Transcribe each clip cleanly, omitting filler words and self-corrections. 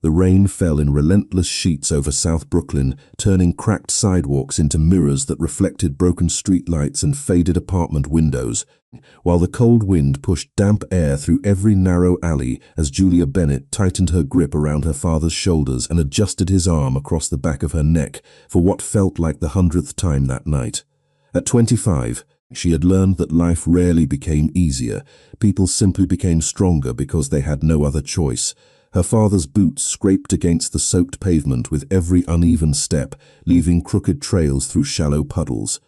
The rain fell in relentless sheets over South Brooklyn, turning cracked sidewalks into mirrors that reflected broken streetlights and faded apartment windows, while the cold wind pushed damp air through every narrow alley as Julia Bennett tightened her grip around her father's shoulders and adjusted his arm across the back of her neck for what felt like the 100th time that night. At 25, she had learned that life rarely became easier. People simply became stronger because they had no other choice. Her father's boots scraped against the soaked pavement with every uneven step, leaving crooked trails through shallow puddles.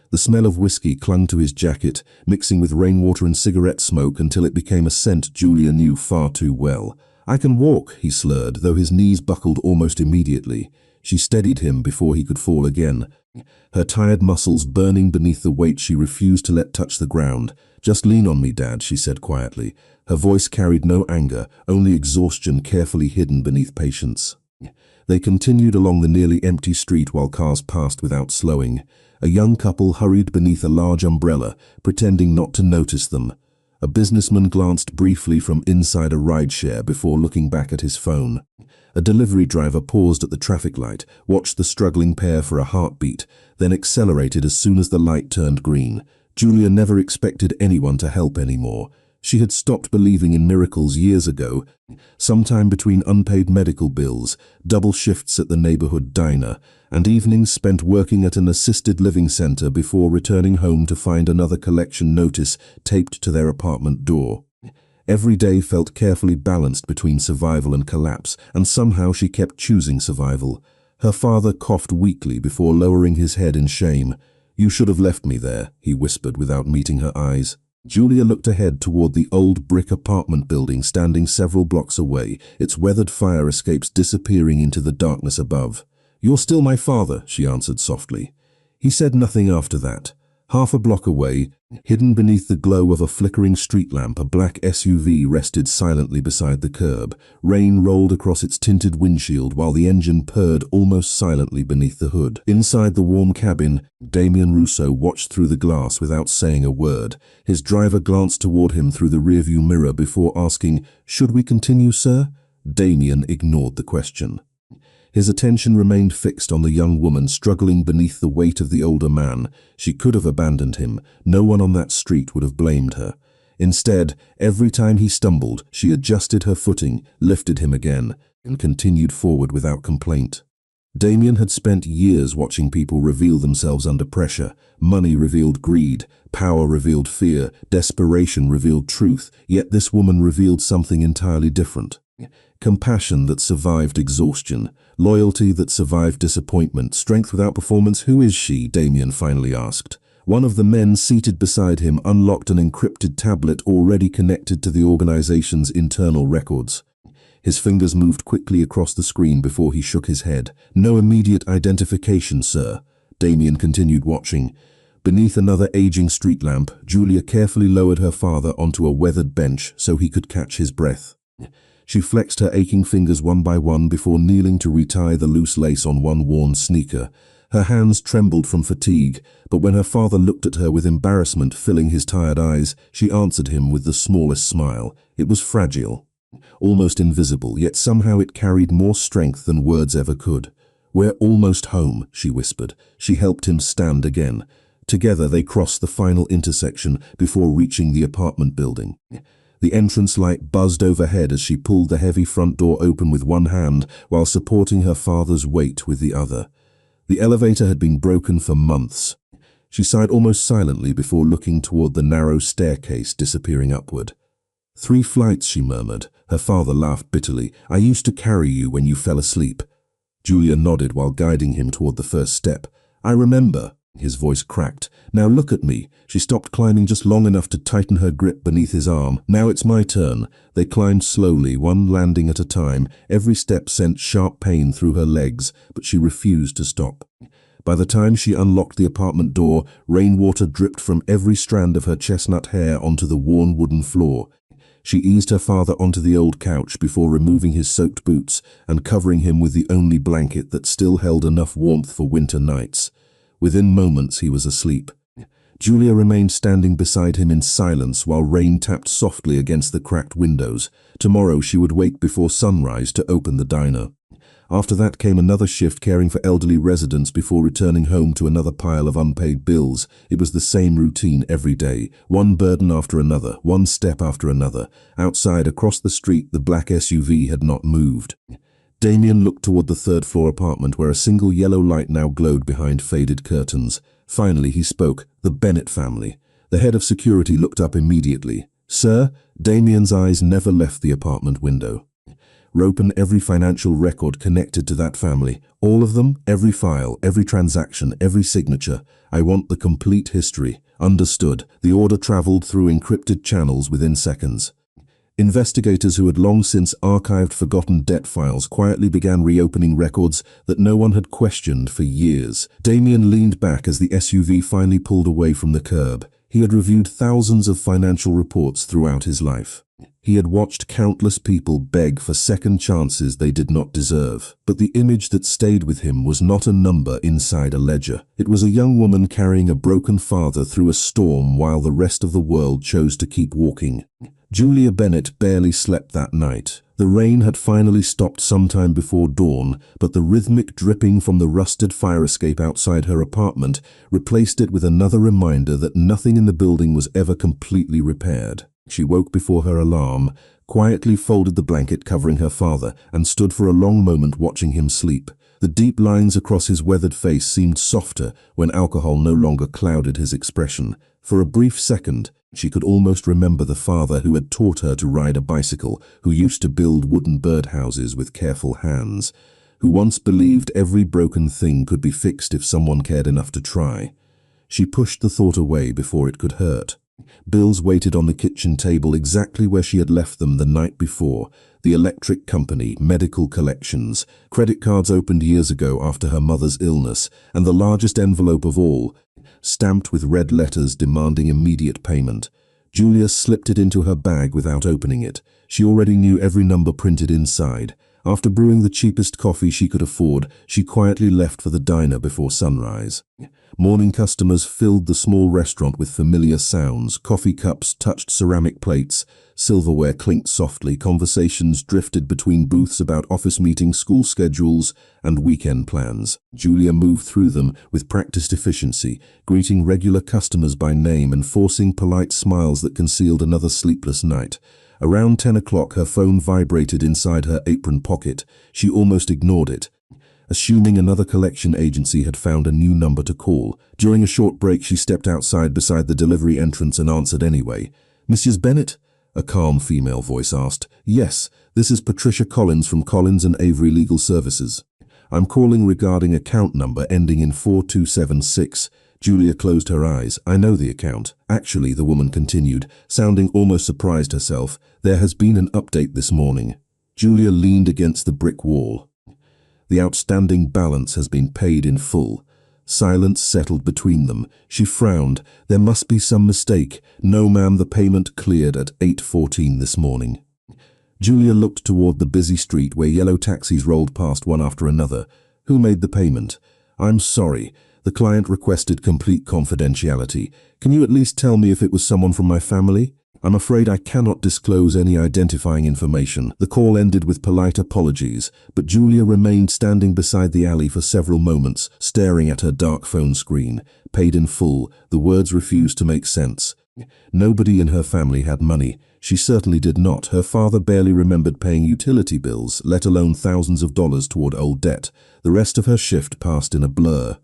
The smell of whiskey clung to his jacket, mixing with rainwater and cigarette smoke until it became a scent Julia knew far too well. "I can walk," he slurred, though his knees buckled almost immediately. She steadied him before he could fall again, her tired muscles burning beneath the weight she refused to let touch the ground. "Just lean on me, Dad," she said quietly. Her voice carried no anger, only exhaustion carefully hidden beneath patience. They continued along the nearly empty street while cars passed without slowing. A young couple hurried beneath a large umbrella, pretending not to notice them. A businessman glanced briefly from inside a rideshare before looking back at his phone. A delivery driver paused at the traffic light, watched the struggling pair for a heartbeat, then accelerated as soon as the light turned green. Julia never expected anyone to help anymore. She had stopped believing in miracles years ago, sometime between unpaid medical bills, double shifts at the neighborhood diner, and evenings spent working at an assisted living center before returning home to find another collection notice taped to their apartment door. Every day felt carefully balanced between survival and collapse, and somehow she kept choosing survival. Her father coughed weakly before lowering his head in shame. "You should have left me there," he whispered without meeting her eyes. Julia looked ahead toward the old brick apartment building standing several blocks away, its weathered fire escapes disappearing into the darkness above. "You're still my father," she answered softly. He said nothing after that. Half a block away, hidden beneath the glow of a flickering street lamp, a black SUV rested silently beside the curb. Rain rolled across its tinted windshield while the engine purred almost silently beneath the hood. Inside the warm cabin, Damien Rousseau watched through the glass without saying a word. His driver glanced toward him through the rearview mirror before asking, "Should we continue, sir?" Damien ignored the question. His attention remained fixed on the young woman struggling beneath the weight of the older man. She could have abandoned him. No one on that street would have blamed her. Instead, every time he stumbled, she adjusted her footing, lifted him again, and continued forward without complaint. Damien had spent years watching people reveal themselves under pressure. Money revealed greed, power revealed fear, desperation revealed truth, yet this woman revealed something entirely different. Compassion that survived exhaustion, loyalty that survived disappointment, strength without performance. "Who is she?" Damien finally asked. One of the men seated beside him unlocked an encrypted tablet already connected to the organization's internal records. His fingers moved quickly across the screen before he shook his head. "No immediate identification, sir." Damien continued watching. Beneath another aging street lamp, Julia carefully lowered her father onto a weathered bench so he could catch his breath. She flexed her aching fingers one by one before kneeling to retie the loose lace on one worn sneaker. Her hands trembled from fatigue, but when her father looked at her with embarrassment filling his tired eyes, she answered him with the smallest smile. It was fragile, almost invisible, yet somehow it carried more strength than words ever could. "We're almost home," she whispered. She helped him stand again. Together they crossed the final intersection before reaching the apartment building. The entrance light buzzed overhead as she pulled the heavy front door open with one hand while supporting her father's weight with the other. The elevator had been broken for months. She sighed almost silently before looking toward the narrow staircase disappearing upward. "3 flights," she murmured. Her father laughed bitterly. "I used to carry you when you fell asleep." Julia nodded while guiding him toward the first step. "I remember." His voice cracked. "Now look at me." She stopped climbing just long enough to tighten her grip beneath his arm. "Now it's my turn." They climbed slowly, one landing at a time. Every step sent sharp pain through her legs, but she refused to stop. By the time she unlocked the apartment door, rainwater dripped from every strand of her chestnut hair onto the worn wooden floor. She eased her father onto the old couch before removing his soaked boots and covering him with the only blanket that still held enough warmth for winter nights. Within moments he was asleep. Julia remained standing beside him in silence while rain tapped softly against the cracked windows. Tomorrow she would wake before sunrise to open the diner. After that came another shift caring for elderly residents before returning home to another pile of unpaid bills. It was the same routine every day, one burden after another, one step after another. Outside, across the street, the black SUV had not moved. Damien looked toward the third-floor apartment where a single yellow light now glowed behind faded curtains. Finally he spoke. The Bennett family. The head of security looked up immediately. "Sir?" Damien's eyes never left the apartment window. "Open every financial record connected to that family. All of them, every file, every transaction, every signature. I want the complete history." Understood. The order traveled through encrypted channels within seconds. Investigators who had long since archived forgotten debt files quietly began reopening records that no one had questioned for years. Damien leaned back as the SUV finally pulled away from the curb. He had reviewed thousands of financial reports throughout his life. He had watched countless people beg for second chances they did not deserve. But the image that stayed with him was not a number inside a ledger. It was a young woman carrying a broken father through a storm while the rest of the world chose to keep walking. Julia Bennett barely slept that night. The rain had finally stopped sometime before dawn, but the rhythmic dripping from the rusted fire escape outside her apartment replaced it with another reminder that nothing in the building was ever completely repaired. She woke before her alarm, quietly folded the blanket covering her father, and stood for a long moment watching him sleep. The deep lines across his weathered face seemed softer when alcohol no longer clouded his expression. For a brief second, she could almost remember the father who had taught her to ride a bicycle, who used to build wooden birdhouses with careful hands, who once believed every broken thing could be fixed if someone cared enough to try. She pushed the thought away before it could hurt. Bills waited on the kitchen table exactly where she had left them the night before. The electric company, medical collections, credit cards opened years ago after her mother's illness, and the largest envelope of all, stamped with red letters demanding immediate payment. Julia slipped it into her bag without opening it. She already knew every number printed inside. After brewing the cheapest coffee she could afford, she quietly left for the diner before sunrise. Morning customers filled the small restaurant with familiar sounds. Coffee cups touched ceramic plates, silverware clinked softly, conversations drifted between booths about office meetings, school schedules, and weekend plans. Julia moved through them with practiced efficiency, greeting regular customers by name and forcing polite smiles that concealed another sleepless night. Around 10 o'clock her phone vibrated inside her apron pocket. She almost ignored it, assuming another collection agency had found a new number to call. During a short break she stepped outside beside the delivery entrance and answered anyway. "Mrs. Bennett?" a calm female voice asked. "Yes, this is Patricia Collins from Collins and Avery Legal Services. I'm calling regarding account number ending in 4276. Julia closed her eyes. "I know the account." "Actually," the woman continued, sounding almost surprised herself, "there has been an update this morning." Julia leaned against the brick wall. "The outstanding balance has been paid in full." Silence settled between them. She frowned. There must be some mistake. "No, ma'am, the payment cleared at 8:14 this morning." Julia looked toward the busy street where yellow taxis rolled past one after another. "Who made the payment?" "I'm sorry. The client requested complete confidentiality. Can you at least tell me if it was someone from my family?" "I'm afraid I cannot disclose any identifying information." The call ended with polite apologies, but Julia remained standing beside the alley for several moments, staring at her dark phone screen. "Paid in full." The words refused to make sense. Nobody in her family had money. She certainly did not. Her father barely remembered paying utility bills, let alone thousands of dollars toward old debt. The rest of her shift passed in a blur.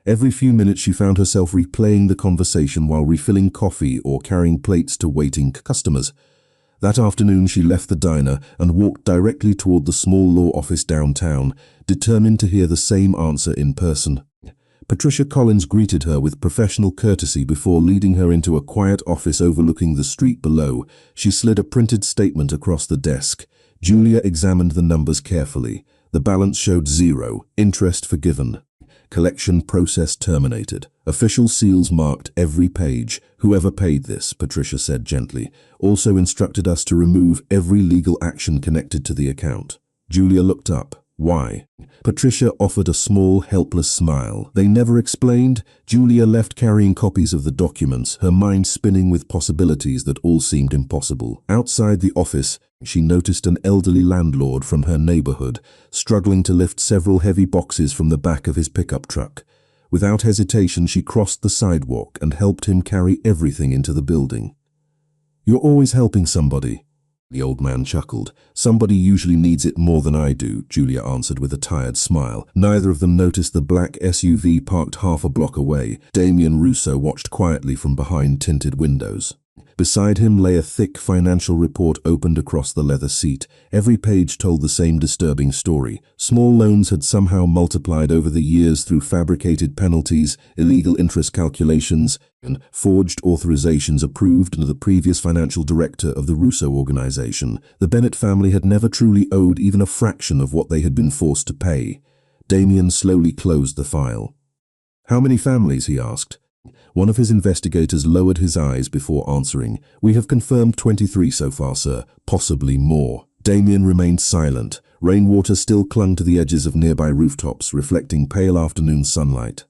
Every few minutes she found herself replaying the conversation while refilling coffee or carrying plates to waiting customers. That afternoon she left the diner and walked directly toward the small law office downtown, determined to hear the same answer in person. Patricia Collins greeted her with professional courtesy before leading her into a quiet office overlooking the street below. She slid a printed statement across the desk. Julia examined the numbers carefully. The balance showed 0, interest forgiven. Collection process terminated. Official seals marked every page. "Whoever paid this," Patricia said gently, "also instructed us to remove every legal action connected to the account." Julia looked up. Why? Patricia offered a small, helpless smile. They never explained. Julia left carrying copies of the documents, her mind spinning with possibilities that all seemed impossible. Outside the office, she noticed an elderly landlord from her neighborhood, struggling to lift several heavy boxes from the back of his pickup truck. Without hesitation, she crossed the sidewalk and helped him carry everything into the building. "You're always helping somebody," the old man chuckled. "Somebody usually needs it more than I do," Julia answered with a tired smile. Neither of them noticed the black SUV parked half a block away. Damien Russo watched quietly from behind tinted windows. Beside him lay a thick financial report opened across the leather seat. Every page told the same disturbing story. Small loans had somehow multiplied over the years through fabricated penalties, illegal interest calculations, and forged authorizations approved under the previous financial director of the Russo organization. The Bennett family had never truly owed even a fraction of what they had been forced to pay. Damien slowly closed the file. "How many families?" he asked. One of his investigators lowered his eyes before answering. "We have confirmed 23 so far, sir. Possibly more." Damien remained silent. Rainwater still clung to the edges of nearby rooftops, reflecting pale afternoon sunlight.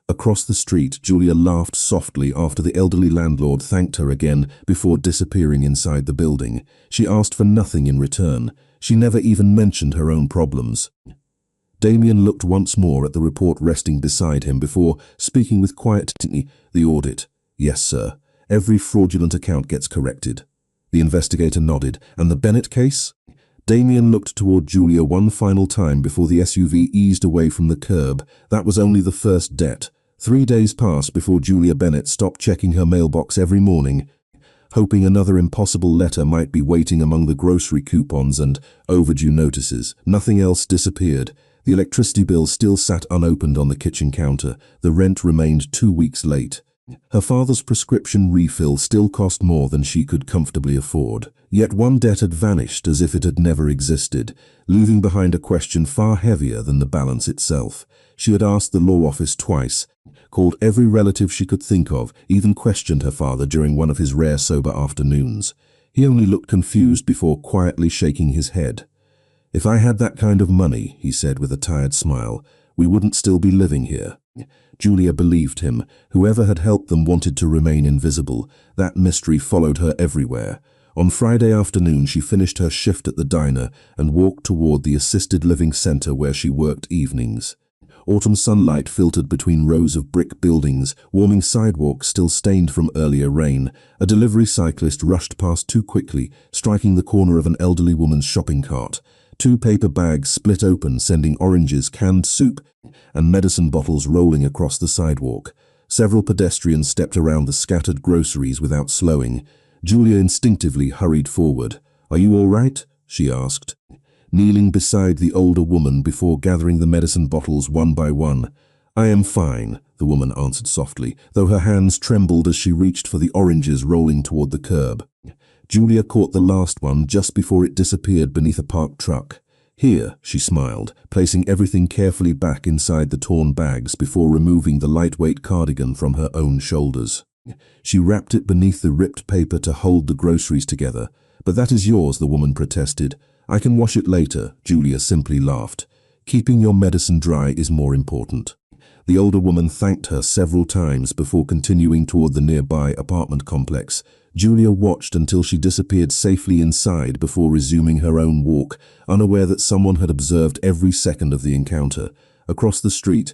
Across the street, Julia laughed softly after the elderly landlord thanked her again before disappearing inside the building. She asked for nothing in return. She never even mentioned her own problems. Damien looked once more at the report resting beside him before speaking with quiet dignity. "The audit." "Yes, sir. Every fraudulent account gets corrected." The investigator nodded. "And the Bennett case?" Damien looked toward Julia one final time before the SUV eased away from the curb. That was only the first debt. 3 days passed before Julia Bennett stopped checking her mailbox every morning, hoping another impossible letter might be waiting among the grocery coupons and overdue notices. Nothing else disappeared. The electricity bill still sat unopened on the kitchen counter. The rent remained 2 weeks late. Her father's prescription refill still cost more than she could comfortably afford. Yet one debt had vanished as if it had never existed, leaving behind a question far heavier than the balance itself. She had asked the law office twice, called every relative she could think of, even questioned her father during one of his rare sober afternoons. He only looked confused before quietly shaking his head. "If I had that kind of money," he said with a tired smile, "we wouldn't still be living here." Julia believed him. Whoever had helped them wanted to remain invisible. That mystery followed her everywhere. On Friday afternoon, she finished her shift at the diner and walked toward the assisted living center where she worked evenings. Autumn sunlight filtered between rows of brick buildings, warming sidewalks still stained from earlier rain. A delivery cyclist rushed past too quickly, striking the corner of an elderly woman's shopping cart. 2 paper bags split open, sending oranges, canned soup, and medicine bottles rolling across the sidewalk. Several pedestrians stepped around the scattered groceries without slowing. Julia instinctively hurried forward. "Are you all right?" she asked, kneeling beside the older woman before gathering the medicine bottles one by one. "I am fine," the woman answered softly, though her hands trembled as she reached for the oranges rolling toward the curb. Julia caught the last one just before it disappeared beneath a parked truck. "Here," she smiled, placing everything carefully back inside the torn bags before removing the lightweight cardigan from her own shoulders. She wrapped it beneath the ripped paper to hold the groceries together. "But that is yours," the woman protested. "I can wash it later," Julia simply laughed. "Keeping your medicine dry is more important." The older woman thanked her several times before continuing toward the nearby apartment complex. Julia watched until she disappeared safely inside before resuming her own walk, unaware that someone had observed every second of the encounter. Across the street,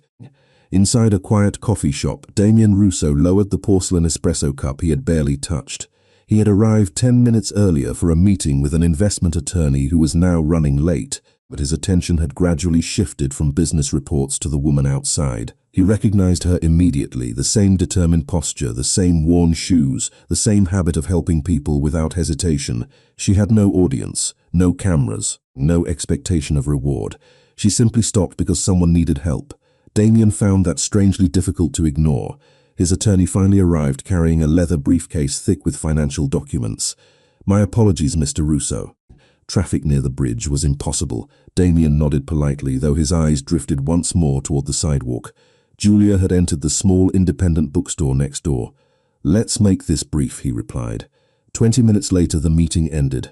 inside a quiet coffee shop, Damien Russo lowered the porcelain espresso cup he had barely touched. He had arrived 10 minutes earlier for a meeting with an investment attorney who was now running late, but his attention had gradually shifted from business reports to the woman outside. He recognized her immediately, the same determined posture, the same worn shoes, the same habit of helping people without hesitation. She had no audience, no cameras, no expectation of reward. She simply stopped because someone needed help. Damien found that strangely difficult to ignore. His attorney finally arrived carrying a leather briefcase thick with financial documents. "My apologies, Mr. Russo." Traffic near the bridge was impossible. Damien nodded politely, though his eyes drifted once more toward the sidewalk. Julia had entered the small independent bookstore next door. "Let's make this brief," he replied. 20 minutes later, the meeting ended.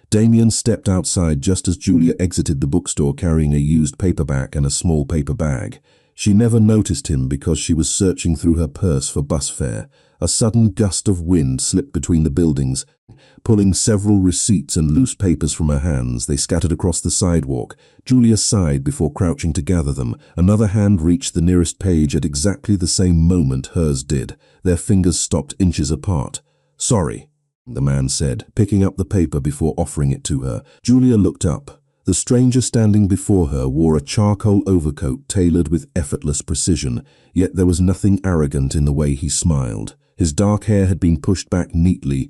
Damien stepped outside just as Julia exited the bookstore carrying a used paperback and a small paper bag. She never noticed him because she was searching through her purse for bus fare. A sudden gust of wind slipped between the buildings. Pulling several receipts and loose papers from her hands, they scattered across the sidewalk. Julia sighed before crouching to gather them. Another hand reached the nearest page at exactly the same moment hers did. Their fingers stopped inches apart. "Sorry," the man said, picking up the paper before offering it to her. Julia looked up. The stranger standing before her wore a charcoal overcoat tailored with effortless precision, yet there was nothing arrogant in the way he smiled. His dark hair had been pushed back neatly,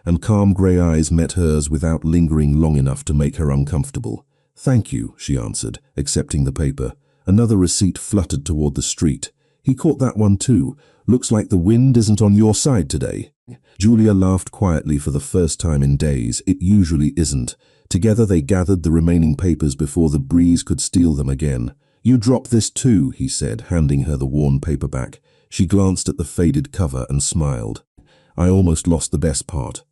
and calm grey eyes met hers without lingering long enough to make her uncomfortable. "Thank you," she answered, accepting the paper. Another receipt fluttered toward the street. "He caught that one too. Looks like the wind isn't on your side today." Julia laughed quietly for the first time in days. It usually isn't. Together they gathered the remaining papers before the breeze could steal them again. "You dropped this too," he said, handing her the worn paperback. She glanced at the faded cover and smiled. "I almost lost the best part."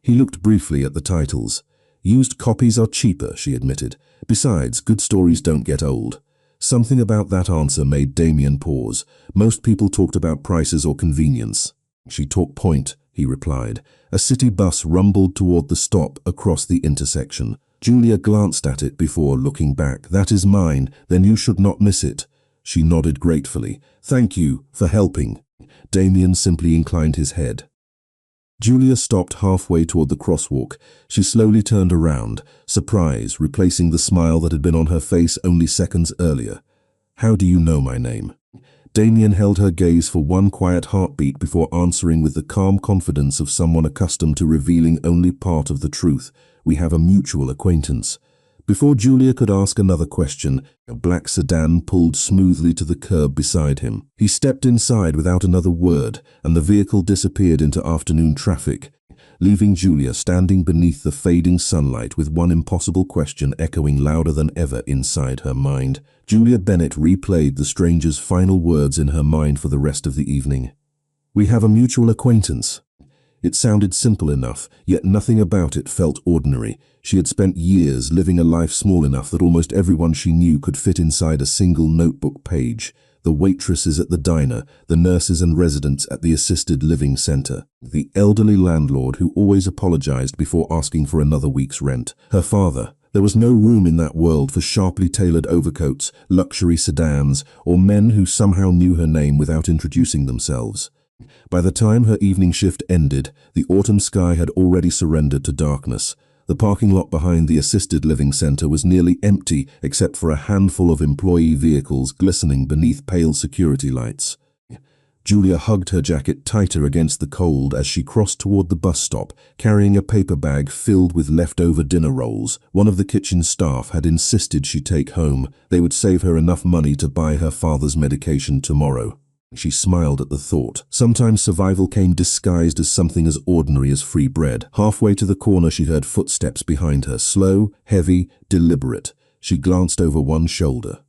He looked briefly at the titles. "Used copies are cheaper," she admitted. "Besides, good stories don't get old." Something about that answer made Damien pause. Most people talked about prices or convenience. "She talked point," he replied. A city bus rumbled toward the stop across the intersection. Julia glanced at it before looking back. "That is mine. Then you should not miss it." She nodded gratefully. "Thank you for helping." Damien simply inclined his head. Julia stopped halfway toward the crosswalk. She slowly turned around, surprise replacing the smile that had been on her face only seconds earlier. "How do you know my name?" Damien held her gaze for one quiet heartbeat before answering with the calm confidence of someone accustomed to revealing only part of the truth. "We have a mutual acquaintance." Before Julia could ask another question, a black sedan pulled smoothly to the curb beside him. He stepped inside without another word, and the vehicle disappeared into afternoon traffic, leaving Julia standing beneath the fading sunlight with one impossible question echoing louder than ever inside her mind. Julia Bennett replayed the stranger's final words in her mind for the rest of the evening. "We have a mutual acquaintance." It sounded simple enough, yet nothing about it felt ordinary. She had spent years living a life small enough that almost everyone she knew could fit inside a single notebook page. The waitresses at the diner, the nurses and residents at the assisted living center, the elderly landlord who always apologized before asking for another week's rent, her father. There was no room in that world for sharply tailored overcoats, luxury sedans, or men who somehow knew her name without introducing themselves. By the time her evening shift ended, the autumn sky had already surrendered to darkness. The parking lot behind the assisted living center was nearly empty except for a handful of employee vehicles glistening beneath pale security lights. Julia hugged her jacket tighter against the cold as she crossed toward the bus stop, carrying a paper bag filled with leftover dinner rolls. One of the kitchen staff had insisted she take home. They would save her enough money to buy her father's medication tomorrow. She smiled at the thought. Sometimes survival came disguised as something as ordinary as free bread. Halfway to the corner she heard footsteps behind her, slow, heavy, deliberate. She glanced over one shoulder.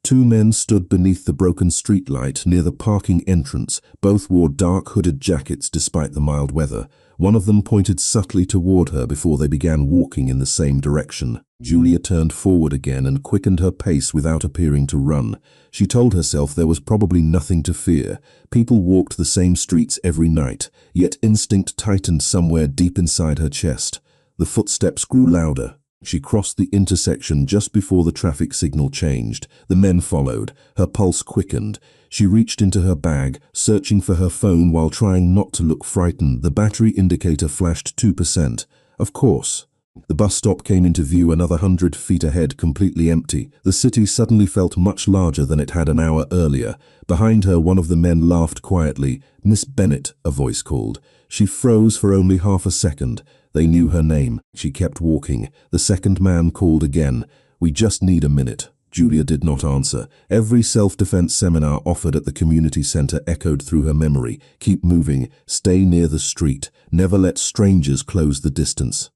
Two men stood beneath the broken streetlight near the parking entrance. Both wore dark hooded jackets despite the mild weather. One of them pointed subtly toward her before they began walking in the same direction. Julia turned forward again and quickened her pace without appearing to run. She told herself there was probably nothing to fear. People walked the same streets every night, yet instinct tightened somewhere deep inside her chest. The footsteps grew louder. She crossed the intersection just before the traffic signal changed. The men followed. Her pulse quickened. She reached into her bag, searching for her phone while trying not to look frightened. The battery indicator flashed 2%. Of course. The bus stop came into view another 100 feet ahead, completely empty. The city suddenly felt much larger than it had an hour earlier. Behind her, one of the men laughed quietly. "Miss Bennett," a voice called. She froze for only half a second. They knew her name. She kept walking. The second man called again. "We just need a minute." Julia did not answer. Every self-defense seminar offered at the community center echoed through her memory. Keep moving. Stay near the street. Never let strangers close the distance.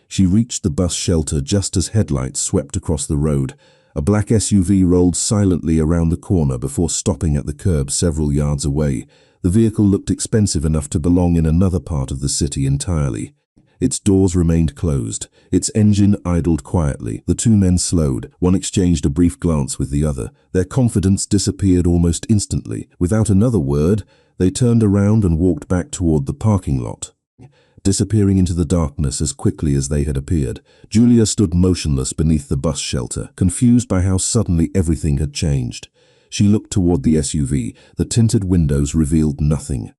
She reached the bus shelter just as headlights swept across the road. A black SUV rolled silently around the corner before stopping at the curb several yards away. The vehicle looked expensive enough to belong in another part of the city entirely. Its doors remained closed. Its engine idled quietly. The two men slowed. One exchanged a brief glance with the other. Their confidence disappeared almost instantly. Without another word, they turned around and walked back toward the parking lot, disappearing into the darkness as quickly as they had appeared. Julia stood motionless beneath the bus shelter, confused by how suddenly everything had changed. She looked toward the SUV. The tinted windows revealed nothing.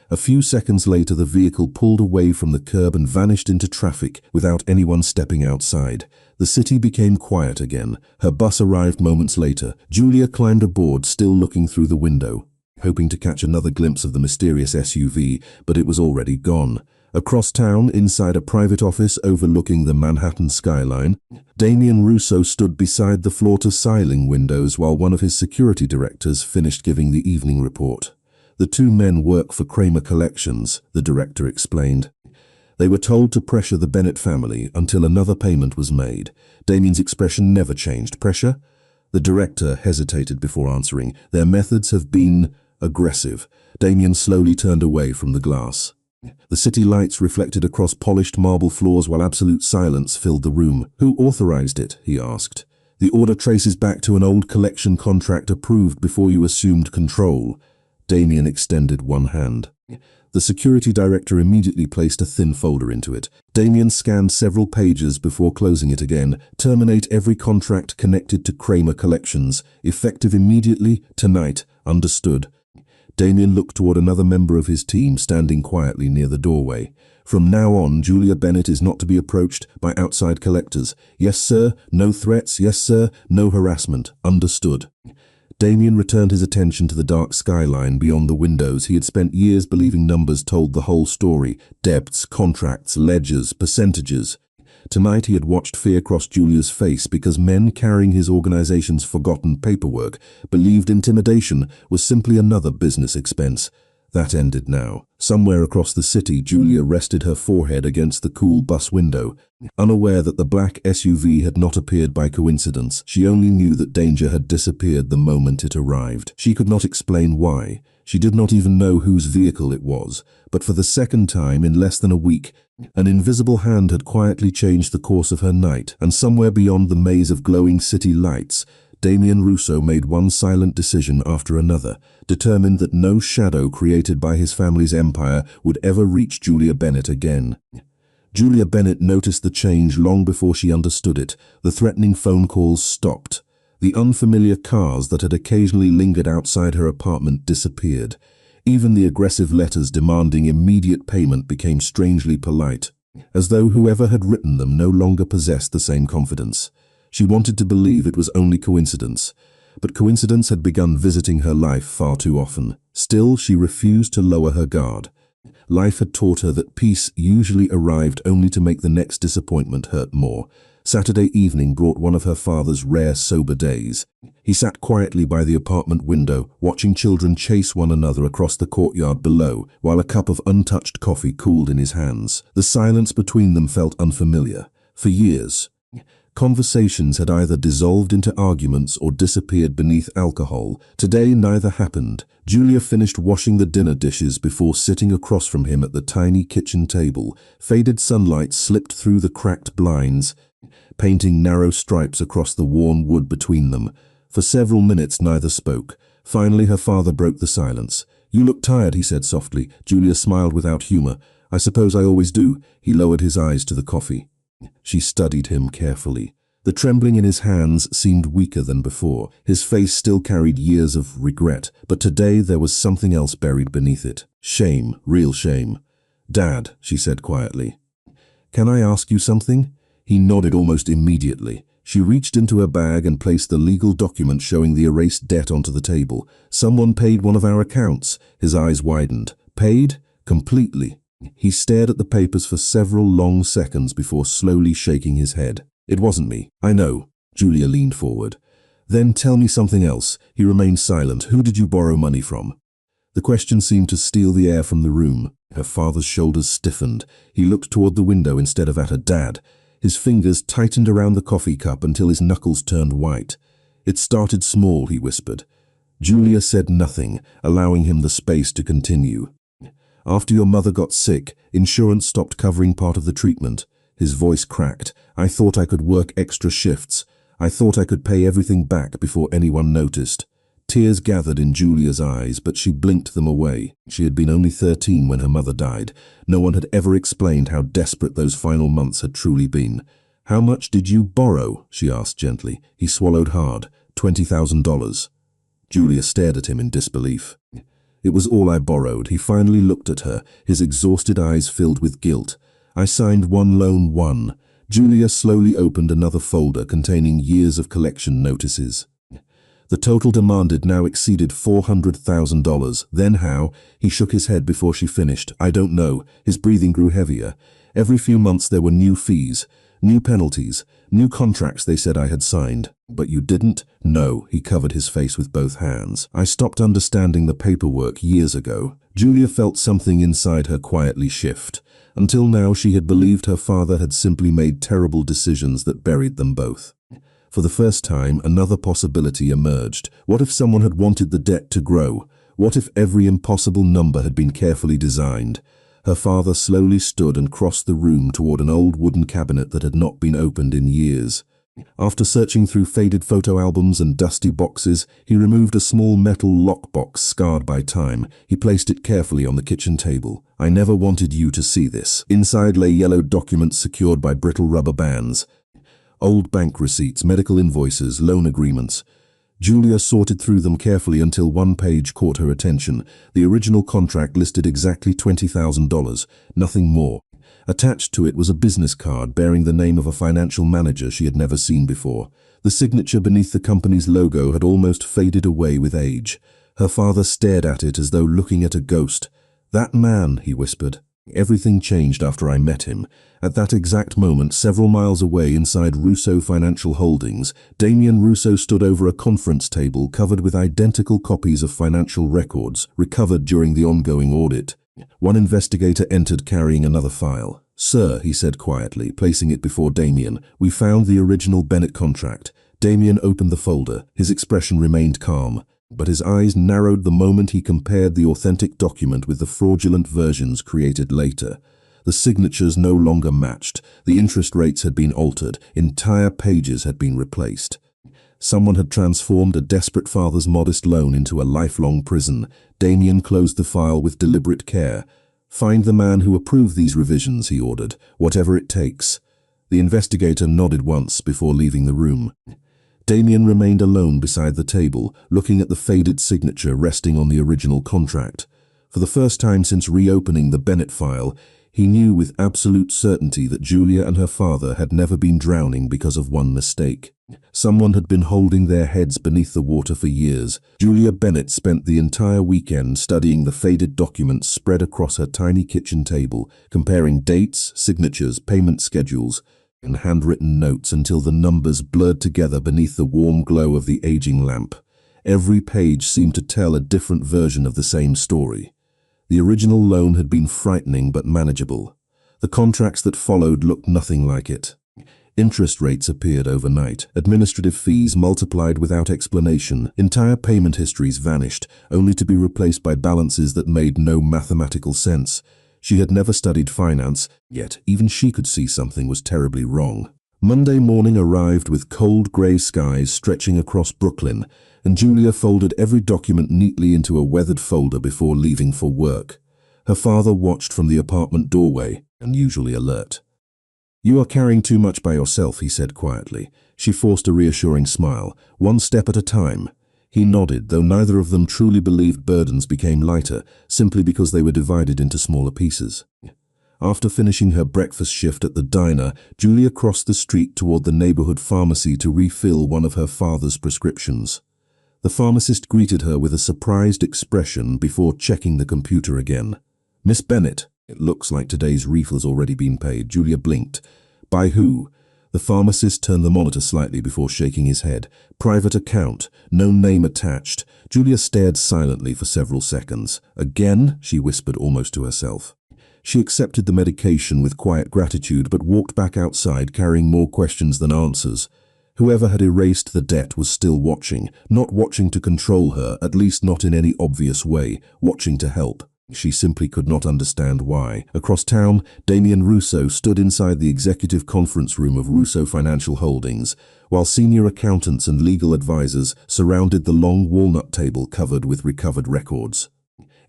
A few seconds later, the vehicle pulled away from the curb and vanished into traffic without anyone stepping outside. The city became quiet again. Her bus arrived moments later. Julia climbed aboard, still looking through the window, hoping to catch another glimpse of the mysterious SUV, but it was already gone. Across town, inside a private office overlooking the Manhattan skyline, Damien Russo stood beside the floor-to-ceiling windows while one of his security directors finished giving the evening report. The two men work for Kramer Collections, the director explained. They were told to pressure the Bennett family until another payment was made. Damien's expression never changed. Pressure? The director hesitated before answering. Their methods have been aggressive. Damien slowly turned away from the glass. The city lights reflected across polished marble floors while absolute silence filled the room. Who authorized it? He asked. The order traces back to an old collection contract approved before you assumed control. Damien extended one hand. The security director immediately placed a thin folder into it. Damien scanned several pages before closing it again. Terminate every contract connected to Kramer Collections. Effective immediately, tonight. Understood. Damien looked toward another member of his team standing quietly near the doorway. From now on, Julia Bennett is not to be approached by outside collectors. Yes, sir. No threats. Yes, sir. No harassment. Understood. Damien returned his attention to the dark skyline beyond the windows. He had spent years believing numbers told the whole story. Debts, contracts, ledgers, percentages. Tonight he had watched fear cross Julia's face because men carrying his organization's forgotten paperwork believed intimidation was simply another business expense. That ended now. Somewhere across the city, Julia rested her forehead against the cool bus window, unaware that the black SUV had not appeared by coincidence. She only knew that danger had disappeared the moment it arrived. She could not explain why. She did not even know whose vehicle it was. But for the second time in less than a week, an invisible hand had quietly changed the course of her night, and somewhere beyond the maze of glowing city lights, Damien Russo made one silent decision after another, determined that no shadow created by his family's empire would ever reach Julia Bennett again. Julia Bennett noticed the change long before she understood it. The threatening phone calls stopped. The unfamiliar cars that had occasionally lingered outside her apartment disappeared. Even the aggressive letters demanding immediate payment became strangely polite, as though whoever had written them no longer possessed the same confidence. She wanted to believe it was only coincidence, but coincidence had begun visiting her life far too often. Still, she refused to lower her guard. Life had taught her that peace usually arrived only to make the next disappointment hurt more. Saturday evening brought one of her father's rare sober days. He sat quietly by the apartment window, watching children chase one another across the courtyard below, while a cup of untouched coffee cooled in his hands. The silence between them felt unfamiliar. For years, conversations had either dissolved into arguments or disappeared beneath alcohol. Today, neither happened. Julia finished washing the dinner dishes before sitting across from him at the tiny kitchen table. Faded sunlight slipped through the cracked blinds, painting narrow stripes across the worn wood between them. For several minutes, neither spoke. Finally, her father broke the silence. "You look tired," he said softly. Julia smiled without humor. "I suppose I always do." He lowered his eyes to the coffee. She studied him carefully. The trembling in his hands seemed weaker than before. His face still carried years of regret, but today there was something else buried beneath it. Shame, real shame. "Dad," she said quietly, "can I ask you something?" He nodded almost immediately. She reached into her bag and placed the legal document showing the erased debt onto the table. "Someone paid one of our accounts." His eyes widened. "Paid? Completely?" He stared at the papers for several long seconds before slowly shaking his head. "It wasn't me." "I know." Julia leaned forward. "Then tell me something else." He remained silent. "Who did you borrow money from?" The question seemed to steal the air from the room. Her father's shoulders stiffened. He looked toward the window instead of at her. "Dad." His fingers tightened around the coffee cup until his knuckles turned white. "It started small," he whispered. Julia said nothing, allowing him the space to continue. After your mother got sick, insurance stopped covering part of the treatment. His voice cracked. I thought I could work extra shifts. I thought I could pay everything back before anyone noticed. Tears gathered in Julia's eyes, but she blinked them away. She had been only 13 when her mother died. No one had ever explained how desperate those final months had truly been. How much did you borrow? She asked gently. He swallowed hard. $20,000. Julia stared at him in disbelief. It was all I borrowed. He finally looked at her, his exhausted eyes filled with guilt. I signed one loan one. Julia slowly opened another folder containing years of collection notices. The total demanded now exceeded $400,000. Then how? He shook his head before she finished. I don't know. His breathing grew heavier. Every few months there were new fees, new penalties, new contracts they said I had signed. But you didn't? No. He covered his face with both hands. I stopped understanding the paperwork years ago. Julia felt something inside her quietly shift. Until now she had believed her father had simply made terrible decisions that buried them both. For the first time, another possibility emerged. What if someone had wanted the debt to grow? What if every impossible number had been carefully designed? Her father slowly stood and crossed the room toward an old wooden cabinet that had not been opened in years. After searching through faded photo albums and dusty boxes, he removed a small metal lockbox scarred by time. He placed it carefully on the kitchen table. I never wanted you to see this. Inside lay yellow documents secured by brittle rubber bands. Old bank receipts, medical invoices, loan agreements. Julia sorted through them carefully until one page caught her attention. The original contract listed exactly $20,000, nothing more. Attached to it was a business card bearing the name of a financial manager she had never seen before. The signature beneath the company's logo had almost faded away with age. Her father stared at it as though looking at a ghost. That man, he whispered. Everything changed after I met him. At that exact moment, several miles away inside Russo Financial Holdings, Damien Russo stood over a conference table covered with identical copies of financial records recovered during the ongoing audit. One investigator entered carrying another file. Sir, he said quietly, placing it before Damien, we found the original Bennett contract. Damien opened the folder. His expression remained calm, but his eyes narrowed the moment he compared the authentic document with the fraudulent versions created later. The signatures no longer matched. The interest rates had been altered. Entire pages had been replaced. Someone had transformed a desperate father's modest loan into a lifelong prison. Damien closed the file with deliberate care. Find the man who approved these revisions, he ordered, whatever it takes. The investigator nodded once before leaving the room. Damien remained alone beside the table, looking at the faded signature resting on the original contract. For the first time since reopening the Bennett file, he knew with absolute certainty that Julia and her father had never been drowning because of one mistake. Someone had been holding their heads beneath the water for years. Julia Bennett spent the entire weekend studying the faded documents spread across her tiny kitchen table, comparing dates, signatures, payment schedules, and handwritten notes until the numbers blurred together beneath the warm glow of the aging lamp. Every page seemed to tell a different version of the same story. The original loan had been frightening but manageable. The contracts that followed looked nothing like it. Interest rates appeared overnight. Administrative fees multiplied without explanation. Entire payment histories vanished, only to be replaced by balances that made no mathematical sense. She had never studied finance, yet even she could see something was terribly wrong. Monday morning arrived with cold grey skies stretching across Brooklyn, and Julia folded every document neatly into a weathered folder before leaving for work. Her father watched from the apartment doorway, unusually alert. You are carrying too much by yourself, he said quietly. She forced a reassuring smile, one step at a time. He nodded, though neither of them truly believed burdens became lighter, simply because they were divided into smaller pieces. After finishing her breakfast shift at the diner, Julia crossed the street toward the neighborhood pharmacy to refill one of her father's prescriptions. The pharmacist greeted her with a surprised expression before checking the computer again. Miss Bennett, it looks like today's refill's already been paid. Julia blinked. By who? The pharmacist turned the monitor slightly before shaking his head. Private account, no name attached. Julia stared silently for several seconds. Again, she whispered almost to herself. She accepted the medication with quiet gratitude but walked back outside carrying more questions than answers. Whoever had erased the debt was still watching, not watching to control her, at least not in any obvious way, watching to help. She simply could not understand why. Across town, Damien Russo stood inside the executive conference room of Russo Financial Holdings, while senior accountants and legal advisors surrounded the long walnut table covered with recovered records.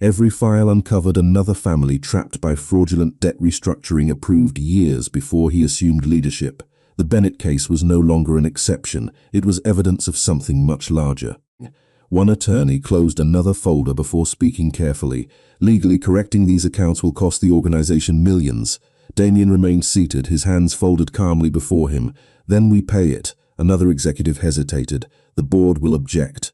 Every file uncovered another family trapped by fraudulent debt restructuring approved years before he assumed leadership. The Bennett case was no longer an exception. It was evidence of something much larger. One attorney closed another folder before speaking carefully. Legally correcting these accounts will cost the organization millions. Damien remained seated, his hands folded calmly before him. Then we pay it. Another executive hesitated. The board will object.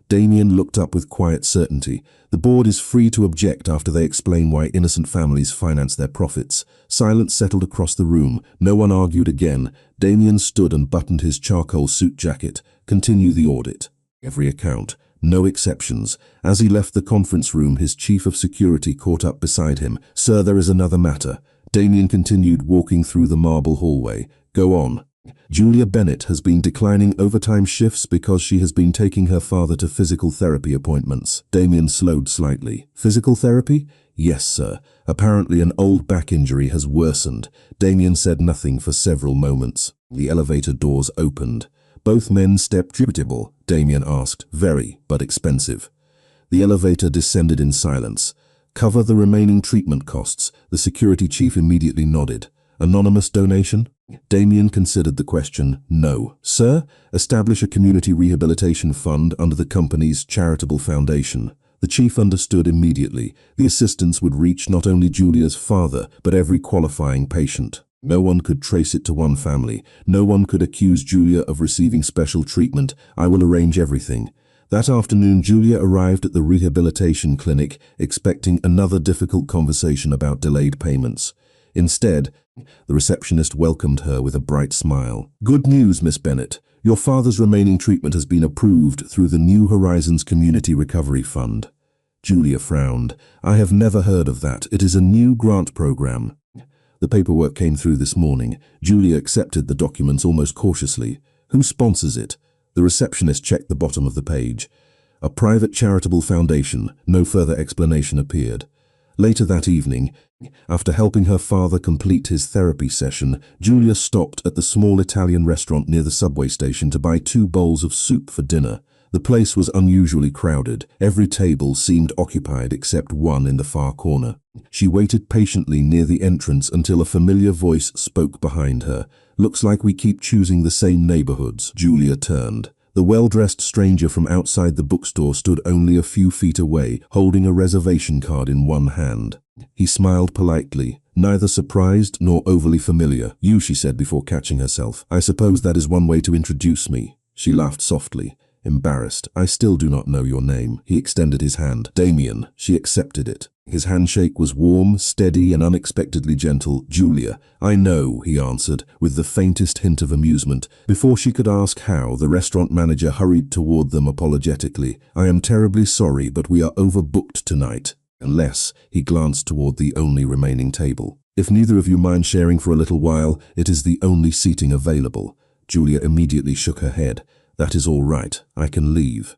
Damien looked up with quiet certainty. The board is free to object after they explain why innocent families finance their profits. Silence settled across the room. No one argued again. Damien stood and buttoned his charcoal suit jacket. Continue the audit. Every account. No exceptions. As he left the conference room, his chief of security caught up beside him. Sir, there is another matter. Damien continued walking through the marble hallway. Go on. Julia Bennett has been declining overtime shifts because she has been taking her father to physical therapy appointments. Damien slowed slightly. Physical therapy? Yes, sir. Apparently an old back injury has worsened. Damien said nothing for several moments. The elevator doors opened. Both men stepped. Reputable? Damien asked. Very, but expensive. The elevator descended in silence. Cover the remaining treatment costs. The security chief immediately nodded. Anonymous donation? Damien considered the question. No. Sir, establish a community rehabilitation fund under the company's charitable foundation. The chief understood immediately. The assistance would reach not only Julia's father, but every qualifying patient. No one could trace it to one family. No one could accuse Julia of receiving special treatment. I will arrange everything. That afternoon, Julia arrived at the rehabilitation clinic, expecting another difficult conversation about delayed payments. Instead, the receptionist welcomed her with a bright smile. Good news, Miss Bennett. Your father's remaining treatment has been approved through the New Horizons Community Recovery Fund. Julia frowned. I have never heard of that. It is a new grant program. The paperwork came through this morning. Julia accepted the documents almost cautiously. Who sponsors it? The receptionist checked the bottom of the page. A private charitable foundation. No further explanation appeared. Later that evening, after helping her father complete his therapy session, Julia stopped at the small Italian restaurant near the subway station to buy 2 bowls of soup for dinner. The place was unusually crowded. Every table seemed occupied except one in the far corner. She waited patiently near the entrance until a familiar voice spoke behind her. Looks like we keep choosing the same neighborhoods. Julia turned. The well-dressed stranger from outside the bookstore stood only a few feet away, holding a reservation card in one hand. He smiled politely, neither surprised nor overly familiar. You, she said before catching herself. I suppose that is one way to introduce me. She laughed softly. Embarrassed. I still do not know your name. He extended his hand. Damien. She accepted it. His handshake was warm, steady, and unexpectedly gentle. Julia. I know, he answered, with the faintest hint of amusement. Before she could ask how, the restaurant manager hurried toward them apologetically. I am terribly sorry, but we are overbooked tonight. Unless, he glanced toward the only remaining table. If neither of you mind sharing for a little while, it is the only seating available. Julia immediately shook her head. That is all right. I can leave.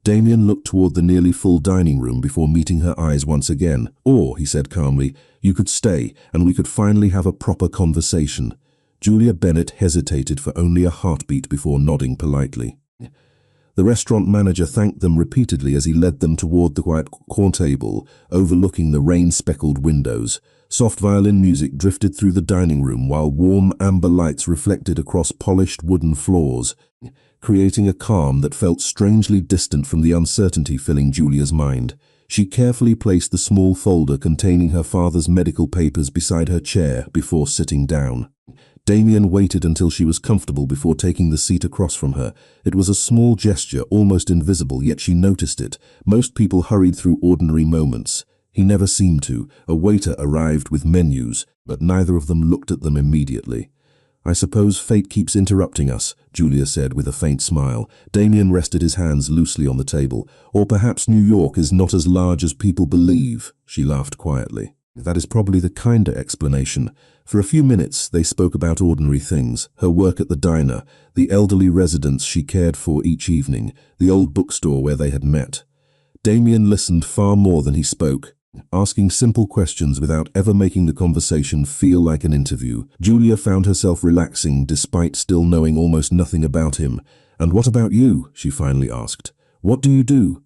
Damien looked toward the nearly full dining room before meeting her eyes once again. Or, he said calmly, you could stay, and we could finally have a proper conversation. Julia Bennett hesitated for only a heartbeat before nodding politely. The restaurant manager thanked them repeatedly as he led them toward the quiet corner table, overlooking the rain-speckled windows. Soft violin music drifted through the dining room while warm amber lights reflected across polished wooden floors, creating a calm that felt strangely distant from the uncertainty filling Julia's mind. She carefully placed the small folder containing her father's medical papers beside her chair before sitting down. Damien waited until she was comfortable before taking the seat across from her. It was a small gesture, almost invisible, yet she noticed it. Most people hurried through ordinary moments. He never seemed to. A waiter arrived with menus, but neither of them looked at them immediately. I suppose fate keeps interrupting us, Julia said with a faint smile. Damien rested his hands loosely on the table. Or perhaps New York is not as large as people believe, she laughed quietly. That is probably the kinder explanation. For a few minutes, they spoke about ordinary things, her work at the diner, the elderly residents she cared for each evening, the old bookstore where they had met. Damien listened far more than he spoke. asking simple questions without ever making the conversation feel like an interview. Julia found herself relaxing despite still knowing almost nothing about him. "And what about you?" she finally asked. "What do you do?"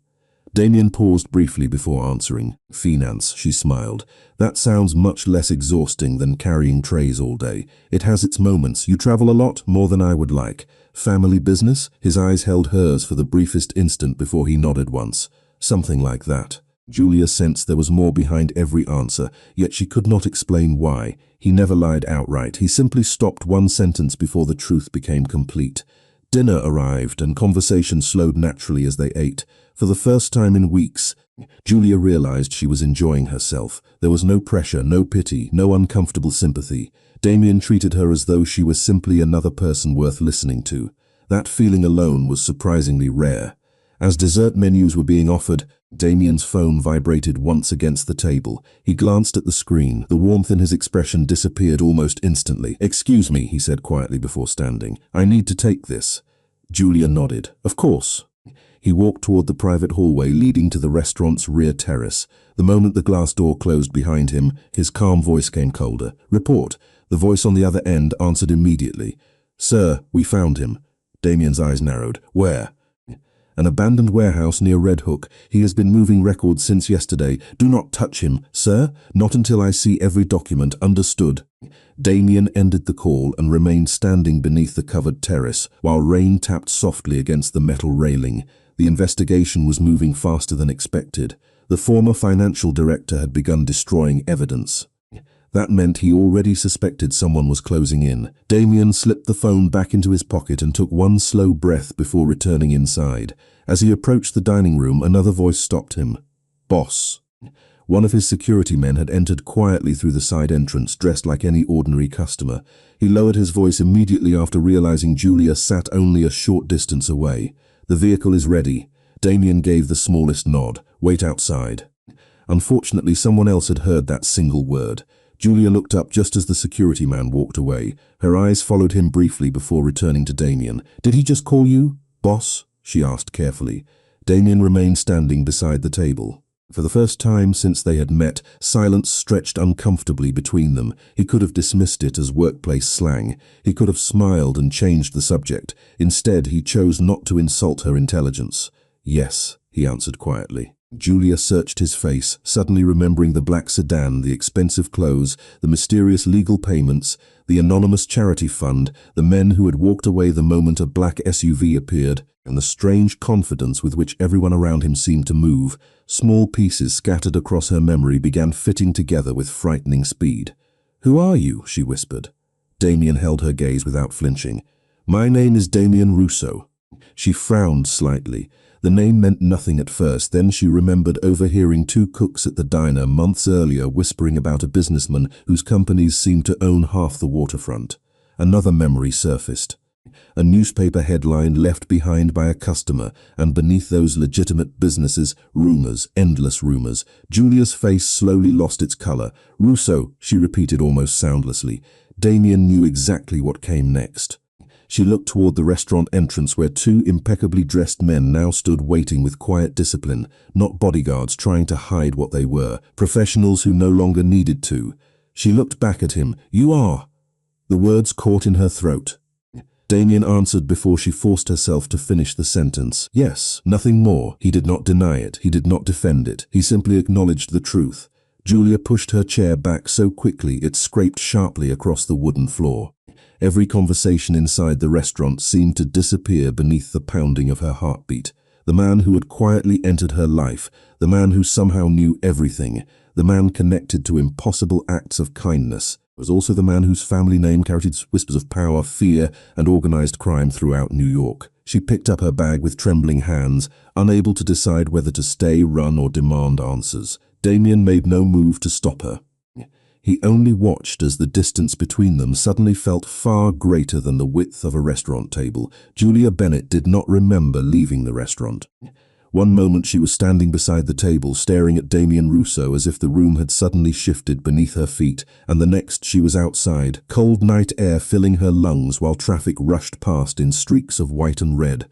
Damien paused briefly before answering. "Finance," she smiled. "That sounds much less exhausting than carrying trays all day. It has its moments. You travel a lot, more than I would like. Family business?" His eyes held hers for the briefest instant before he nodded once. "Something like that." Julia sensed there was more behind every answer, yet she could not explain why. He never lied outright. He simply stopped one sentence before the truth became complete. Dinner arrived, and conversation slowed naturally as they ate. For the first time in weeks, Julia realized she was enjoying herself. There was no pressure, no pity, no uncomfortable sympathy. Damien treated her as though she was simply another person worth listening to. That feeling alone was surprisingly rare. As dessert menus were being offered, Damien's phone vibrated once against the table. He glanced at the screen. The warmth in his expression disappeared almost instantly. "Excuse me," he said quietly before standing. "I need to take this." Julia nodded. "Of course." He walked toward the private hallway leading to the restaurant's rear terrace. The moment the glass door closed behind him, his calm voice came colder. "Report." The voice on the other end answered immediately. "Sir, we found him." Damien's eyes narrowed. "Where?" "An abandoned warehouse near Red Hook. He has been moving records since yesterday. Do not touch him, sir. Not until I see every document. Understood?" Damien ended the call and remained standing beneath the covered terrace, while rain tapped softly against the metal railing. The investigation was moving faster than expected. The former financial director had begun destroying evidence. That meant he already suspected someone was closing in. Damien slipped the phone back into his pocket and took one slow breath before returning inside. As he approached the dining room, another voice stopped him. "Boss." One of his security men had entered quietly through the side entrance, dressed like any ordinary customer. He lowered his voice immediately after realizing Julia sat only a short distance away. "The vehicle is ready." Damien gave the smallest nod. "Wait outside." Unfortunately, someone else had heard that single word. Julia looked up just as the security man walked away. Her eyes followed him briefly before returning to Damien. "Did he just call you, boss?" she asked carefully. Damien remained standing beside the table. For the first time since they had met, silence stretched uncomfortably between them. He could have dismissed it as workplace slang. He could have smiled and changed the subject. Instead, he chose not to insult her intelligence. "Yes," he answered quietly. Julia searched his face, suddenly remembering the black sedan, the expensive clothes, the mysterious legal payments, the anonymous charity fund, the men who had walked away the moment a black SUV appeared, and the strange confidence with which everyone around him seemed to move. Small pieces scattered across her memory began fitting together with frightening speed. "Who are you?" she whispered. Damien held her gaze without flinching. "My name is Damien Rousseau." She frowned slightly. The name meant nothing at first, then she remembered overhearing two cooks at the diner months earlier whispering about a businessman whose companies seemed to own half the waterfront. Another memory surfaced. A newspaper headline left behind by a customer, and beneath those legitimate businesses, rumors, endless rumors. Julia's face slowly lost its color. "Rousseau," she repeated almost soundlessly. Damien knew exactly what came next. She looked toward the restaurant entrance where two impeccably dressed men now stood waiting with quiet discipline, not bodyguards trying to hide what they were, professionals who no longer needed to. She looked back at him. "You are." The words caught in her throat. Damien answered before she forced herself to finish the sentence. "Yes, nothing more." He did not deny it. He did not defend it. He simply acknowledged the truth. Julia pushed her chair back so quickly it scraped sharply across the wooden floor. Every conversation inside the restaurant seemed to disappear beneath the pounding of her heartbeat. The man who had quietly entered her life, the man who somehow knew everything, the man connected to impossible acts of kindness, was also the man whose family name carried whispers of power, fear, and organized crime throughout New York. She picked up her bag with trembling hands, unable to decide whether to stay, run, or demand answers. Damien made no move to stop her. He only watched as the distance between them suddenly felt far greater than the width of a restaurant table. Julia Bennett did not remember leaving the restaurant. One moment she was standing beside the table, staring at Damien Rousseau as if the room had suddenly shifted beneath her feet, and the next she was outside, cold night air filling her lungs while traffic rushed past in streaks of white and red.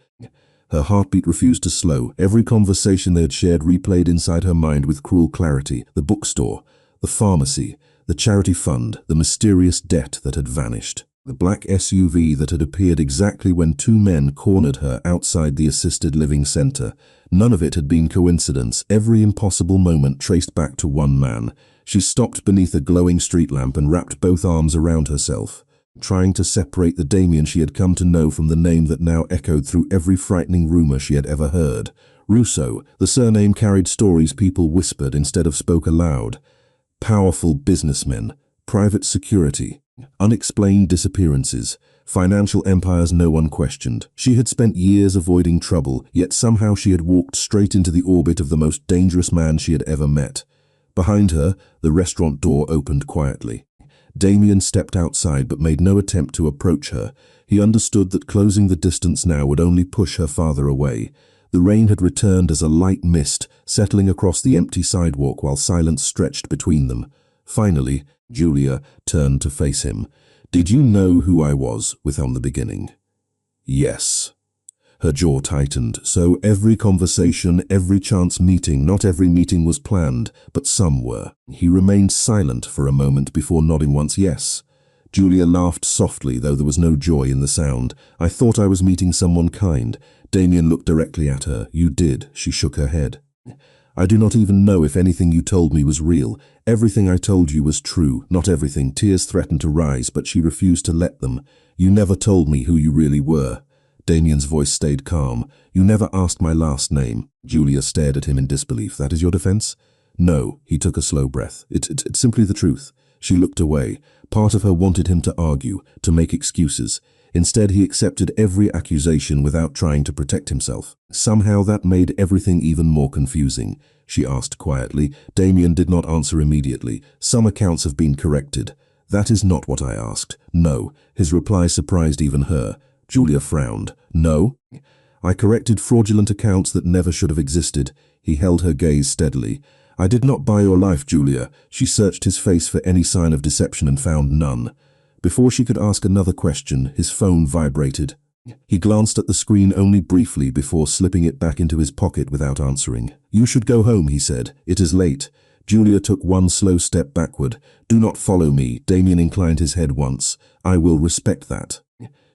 Her heartbeat refused to slow. Every conversation they had shared replayed inside her mind with cruel clarity. The bookstore, the pharmacy, the charity fund, the mysterious debt that had vanished. The black SUV that had appeared exactly when two men cornered her outside the assisted living center. None of it had been coincidence. Every impossible moment traced back to one man. She stopped beneath a glowing street lamp and wrapped both arms around herself, trying to separate the Damien she had come to know from the name that now echoed through every frightening rumor she had ever heard. Russo, the surname carried stories people whispered instead of spoke aloud. Powerful businessmen, private security, unexplained disappearances, financial empires no one questioned. She had spent years avoiding trouble, yet somehow she had walked straight into the orbit of the most dangerous man she had ever met. Behind her, the restaurant door opened quietly. Damien stepped outside but made no attempt to approach her. He understood that closing the distance now would only push her farther away. The rain had returned as a light mist, settling across the empty sidewalk while silence stretched between them. Finally, Julia turned to face him. "Did you know who I was from the beginning?" "Yes." Her jaw tightened. So every conversation, every chance meeting, not every meeting was planned, but some were. He remained silent for a moment before nodding once. "Yes." Julia laughed softly, though there was no joy in the sound. "I thought I was meeting someone kind." Damien looked directly at her. "You did." She shook her head. "I do not even know if anything you told me was real. Everything I told you was true, not everything." Tears threatened to rise, but she refused to let them. "You never told me who you really were." Damien's voice stayed calm. "You never asked my last name." Julia stared at him in disbelief. "That is your defense?" "No." He took a slow breath. It's simply the truth." She looked away. Part of her wanted him to argue, to make excuses. Instead, he accepted every accusation without trying to protect himself. Somehow that made everything even more confusing. She asked quietly. Damien did not answer immediately. "Some accounts have been corrected." "That is not what I asked." "No." His reply surprised even her. Julia frowned. "No?" "I corrected fraudulent accounts that never should have existed." He held her gaze steadily. "I did not buy your life, Julia." She searched his face for any sign of deception and found none. Before she could ask another question, his phone vibrated. He glanced at the screen only briefly before slipping it back into his pocket without answering. "You should go home," he said. "It is late." Julia took one slow step backward. "Do not follow me." Damien inclined his head once. "I will respect that."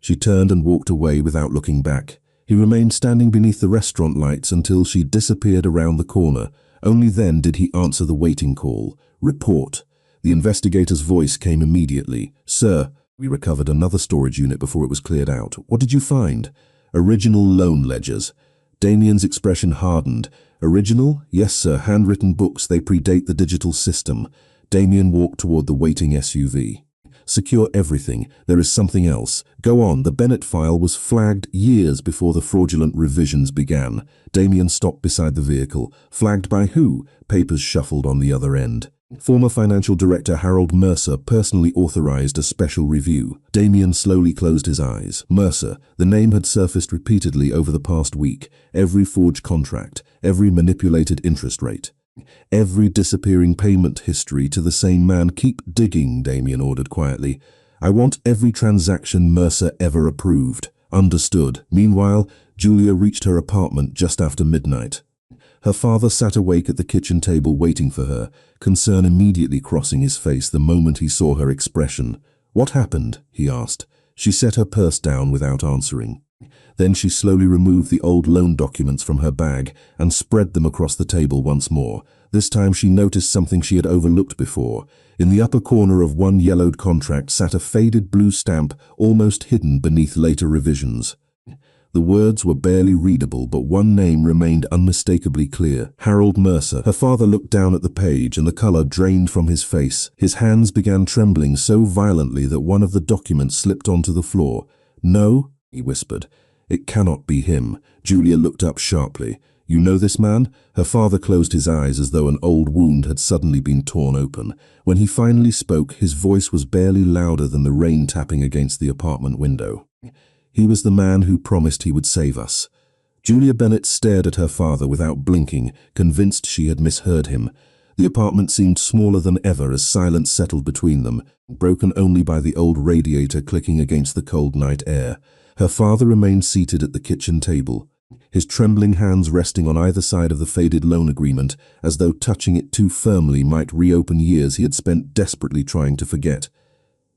She turned and walked away without looking back. He remained standing beneath the restaurant lights until she disappeared around the corner. Only then did he answer the waiting call. "Report." The investigator's voice came immediately. "Sir, we recovered another storage unit before it was cleared out. What did you find?" "Original loan ledgers." Damien's expression hardened. "Original?" "Yes, sir. Handwritten books. They predate the digital system." Damien walked toward the waiting SUV. "Secure everything. There is something else." "Go on." The Bennett file was flagged years before the fraudulent revisions began. Damien stopped beside the vehicle. "Flagged by who?" Papers shuffled on the other end. "Former financial director Harold Mercer personally authorized a special review." Damien slowly closed his eyes. Mercer, the name had surfaced repeatedly over the past week. Every forged contract, every manipulated interest rate, every disappearing payment history to the same man. "Keep digging," Damien ordered quietly. "I want every transaction Mercer ever approved." "Understood." Meanwhile, Julia reached her apartment just after midnight. Her father sat awake at the kitchen table waiting for her, concern immediately crossing his face the moment he saw her expression. "What happened?" he asked. She set her purse down without answering. Then she slowly removed the old loan documents from her bag and spread them across the table once more. This time she noticed something she had overlooked before. In the upper corner of one yellowed contract sat a faded blue stamp almost hidden beneath later revisions. The words were barely readable, but one name remained unmistakably clear. Harold Mercer. Her father looked down at the page and the color drained from his face. His hands began trembling so violently that one of the documents slipped onto the floor. "No," he whispered. "It cannot be him." Julia looked up sharply. "You know this man?" Her father closed his eyes as though an old wound had suddenly been torn open. When he finally spoke, his voice was barely louder than the rain tapping against the apartment window. "He was the man who promised he would save us." Julia Bennett stared at her father without blinking, convinced she had misheard him. The apartment seemed smaller than ever as silence settled between them, broken only by the old radiator clicking against the cold night air. Her father remained seated at the kitchen table. his trembling hands resting on either side of the faded loan agreement, as though touching it too firmly might reopen years he had spent desperately trying to forget.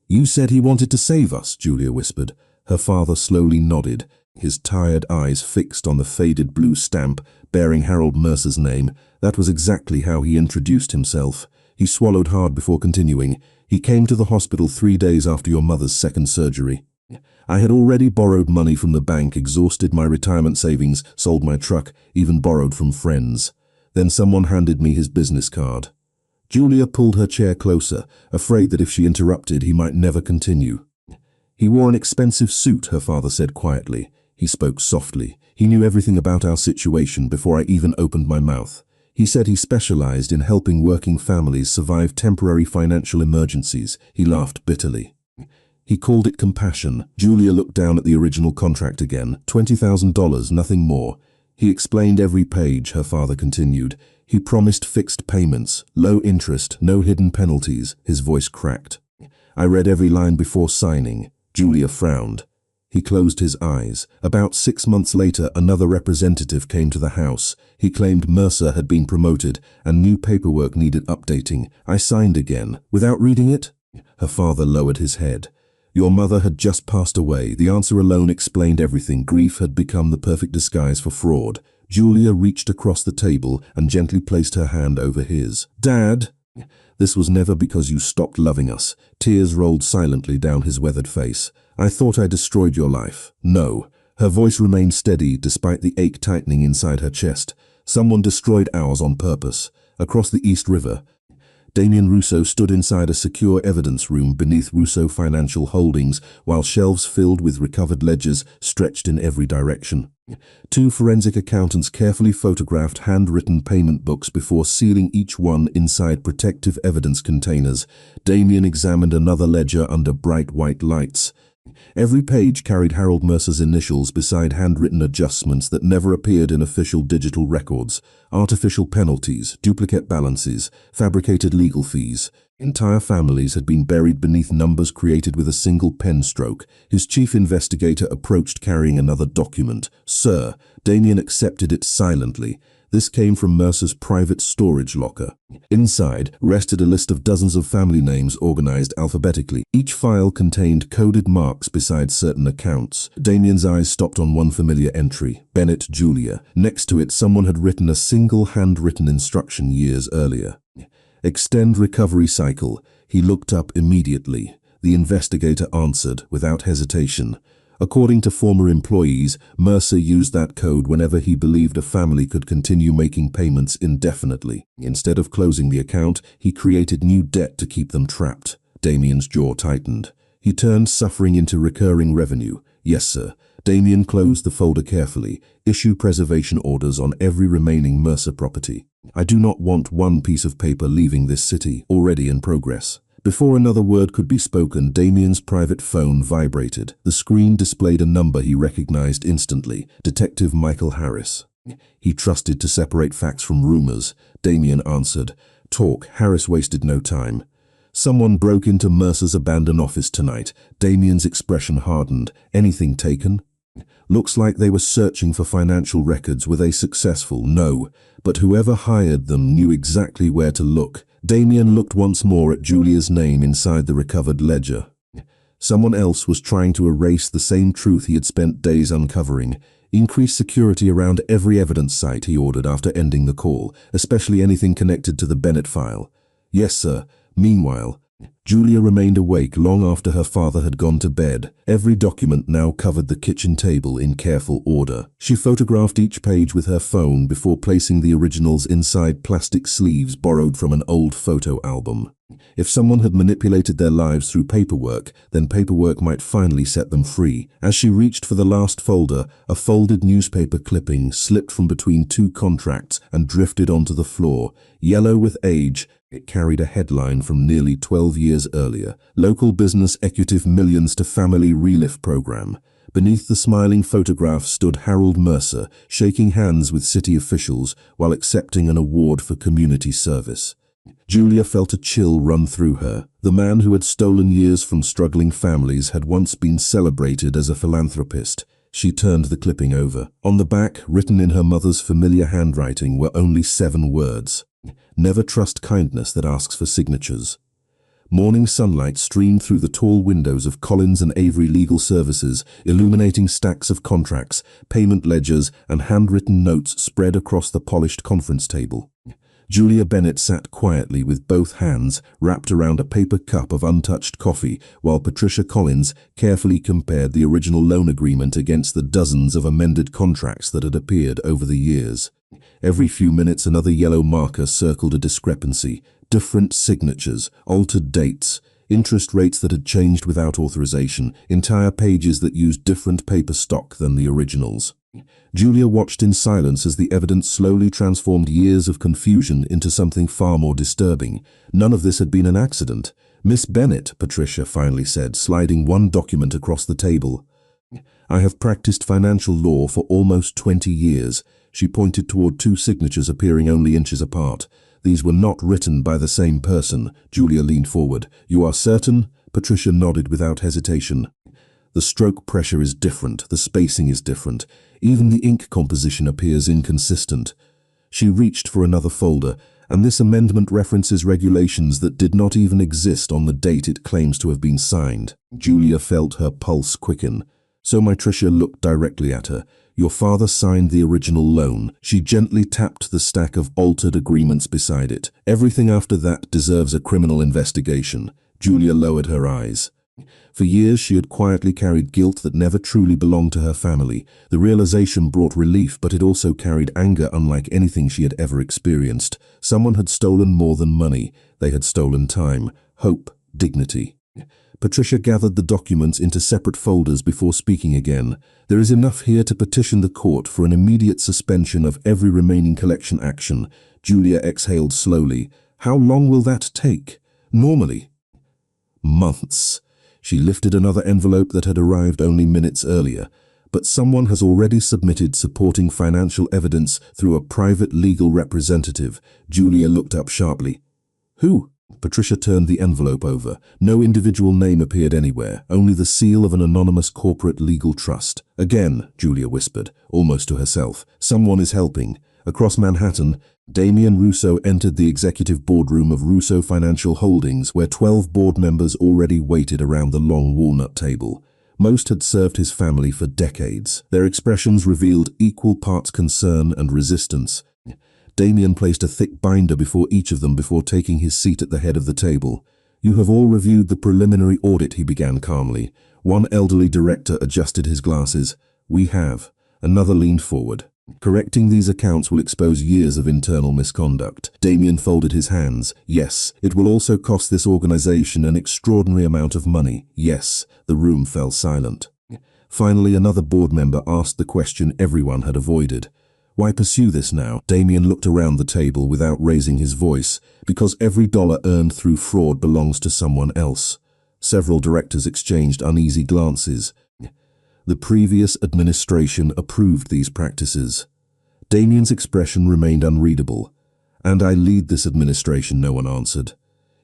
"You said he wanted to save us," Julia whispered. Her father slowly nodded, his tired eyes fixed on the faded blue stamp bearing Harold Mercer's name. That was exactly how he introduced himself. He swallowed hard before continuing. "He came to the hospital 3 days after your mother's second surgery. I had already borrowed money from the bank, exhausted my retirement savings, sold my truck, even borrowed from friends. Then someone handed me his business card." Julia pulled her chair closer, afraid that if she interrupted, he might never continue. "He wore an expensive suit," her father said quietly. He spoke softly. "He knew everything about our situation before I even opened my mouth. He said he specialized in helping working families survive temporary financial emergencies." He laughed bitterly. "He called it compassion." Julia looked down at the original contract again. $20,000, nothing more. "He explained every page," her father continued. "He promised fixed payments, low interest, no hidden penalties." His voice cracked. "I read every line before signing." Julia frowned. He closed his eyes. About 6 months later, another representative came to the house. He claimed Mercer had been promoted and new paperwork needed updating. "I signed again." "Without reading it?" Her father lowered his head. "Your mother had just passed away." The answer alone explained everything. Grief had become the perfect disguise for fraud. Julia reached across the table and gently placed her hand over his. "Dad, this was never because you stopped loving us." Tears rolled silently down his weathered face. "I thought I destroyed your life." "No." Her voice remained steady despite the ache tightening inside her chest. "Someone destroyed ours on purpose." Across the East River, Damien Russo stood inside a secure evidence room beneath Russo Financial Holdings, while shelves filled with recovered ledgers stretched in every direction. 2 forensic accountants carefully photographed handwritten payment books before sealing each one inside protective evidence containers. Damien examined another ledger under bright white lights. Every page carried Harold Mercer's initials beside handwritten adjustments that never appeared in official digital records. Artificial penalties, duplicate balances, fabricated legal fees. Entire families had been buried beneath numbers created with a single pen stroke. His chief investigator approached carrying another document. "Sir." Damien accepted it silently. This came from Mercer's private storage locker. Inside rested a list of dozens of family names organized alphabetically. Each file contained coded marks beside certain accounts. Damien's eyes stopped on one familiar entry, Bennett Julia. Next to it, someone had written a single handwritten instruction years earlier. "Extend recovery cycle." He looked up immediately. The investigator answered without hesitation. According to former employees, Mercer used that code whenever he believed a family could continue making payments indefinitely. Instead of closing the account, he created new debt to keep them trapped. Damien's jaw tightened. He turned suffering into recurring revenue. "Yes, sir." Damien closed the folder carefully. "Issue preservation orders on every remaining Mercer property. I do not want one piece of paper leaving this city." Already in progress. Before another word could be spoken, Damien's private phone vibrated. The screen displayed a number he recognized instantly, Detective Michael Harris. He trusted to separate facts from rumors. Damien answered. "Talk." Harris wasted no time. "Someone broke into Mercer's abandoned office tonight." Damien's expression hardened. "Anything taken?" "Looks like they were searching for financial records. Were they successful?" "No, but whoever hired them knew exactly where to look." Damien looked once more at Julia's name inside the recovered ledger. Someone else was trying to erase the same truth he had spent days uncovering. "Increase security around every evidence site," he ordered after ending the call, "especially anything connected to the Bennett file." "Yes, sir." Meanwhile, Julia remained awake long after her father had gone to bed. Every document now covered the kitchen table in careful order. She photographed each page with her phone before placing the originals inside plastic sleeves borrowed from an old photo album. If someone had manipulated their lives through paperwork, then paperwork might finally set them free. As she reached for the last folder, a folded newspaper clipping slipped from between 2 contracts and drifted onto the floor. Yellow with age, it carried a headline from nearly 12 years earlier. "Local business executive millions to family relief program." Beneath the smiling photograph stood Harold Mercer, shaking hands with city officials while accepting an award for community service. Julia felt a chill run through her. The man who had stolen years from struggling families had once been celebrated as a philanthropist. She turned the clipping over. On the back, written in her mother's familiar handwriting, were only 7 words. Never trust kindness that asks for signatures. Morning sunlight streamed through the tall windows of Collins and Avery Legal Services, illuminating stacks of contracts, payment ledgers, and handwritten notes spread across the polished conference table. Julia Bennett sat quietly with both hands wrapped around a paper cup of untouched coffee, while Patricia Collins carefully compared the original loan agreement against the dozens of amended contracts that had appeared over the years. Every few minutes another yellow marker circled a discrepancy. Different signatures, altered dates, interest rates that had changed without authorization, entire pages that used different paper stock than the originals. Julia watched in silence as the evidence slowly transformed years of confusion into something far more disturbing. None of this had been an accident. "Miss Bennett," Patricia finally said, sliding one document across the table. "I have practiced financial law for almost 20 years. She pointed toward 2 signatures appearing only inches apart. "These were not written by the same person." Julia leaned forward. "You are certain?" Patricia nodded without hesitation. "The stroke pressure is different, the spacing is different. Even the ink composition appears inconsistent." She reached for another folder, and this amendment references regulations that did not even exist on the date it claims to have been signed. Julia felt her pulse quicken. So Patricia looked directly at her. "Your father signed the original loan." She gently tapped the stack of altered agreements beside it. "Everything after that deserves a criminal investigation." Julia lowered her eyes. For years she had quietly carried guilt that never truly belonged to her family. The realization brought relief, but it also carried anger unlike anything she had ever experienced. Someone had stolen more than money. They had stolen time, hope, dignity. Patricia gathered the documents into separate folders before speaking again. "There is enough here to petition the court for an immediate suspension of every remaining collection action." Julia exhaled slowly. "How long will that take?" "Normally, months." She lifted another envelope that had arrived only minutes earlier. "But someone has already submitted supporting financial evidence through a private legal representative." Julia looked up sharply. "Who?" Patricia turned the envelope over. No individual name appeared anywhere, only the seal of an anonymous corporate legal trust. "Again," Julia whispered, almost to herself, "someone is helping." Across Manhattan, Damien Russo entered the executive boardroom of Russo Financial Holdings, where 12 board members already waited around the long walnut table. Most had served his family for decades. Their expressions revealed equal parts concern and resistance. Damien placed a thick binder before each of them before taking his seat at the head of the table. "You have all reviewed the preliminary audit," he began calmly. One elderly director adjusted his glasses. "We have." Another leaned forward. "Correcting these accounts will expose years of internal misconduct." Damien folded his hands. "Yes, it will also cost this organization an extraordinary amount of money." "Yes." The room fell silent. Finally, another board member asked the question everyone had avoided. "Why pursue this now?" Damien looked around the table without raising his voice. "Because every dollar earned through fraud belongs to someone else." Several directors exchanged uneasy glances. The previous administration approved these practices. Damien's expression remained unreadable. "And I lead this administration," no one answered.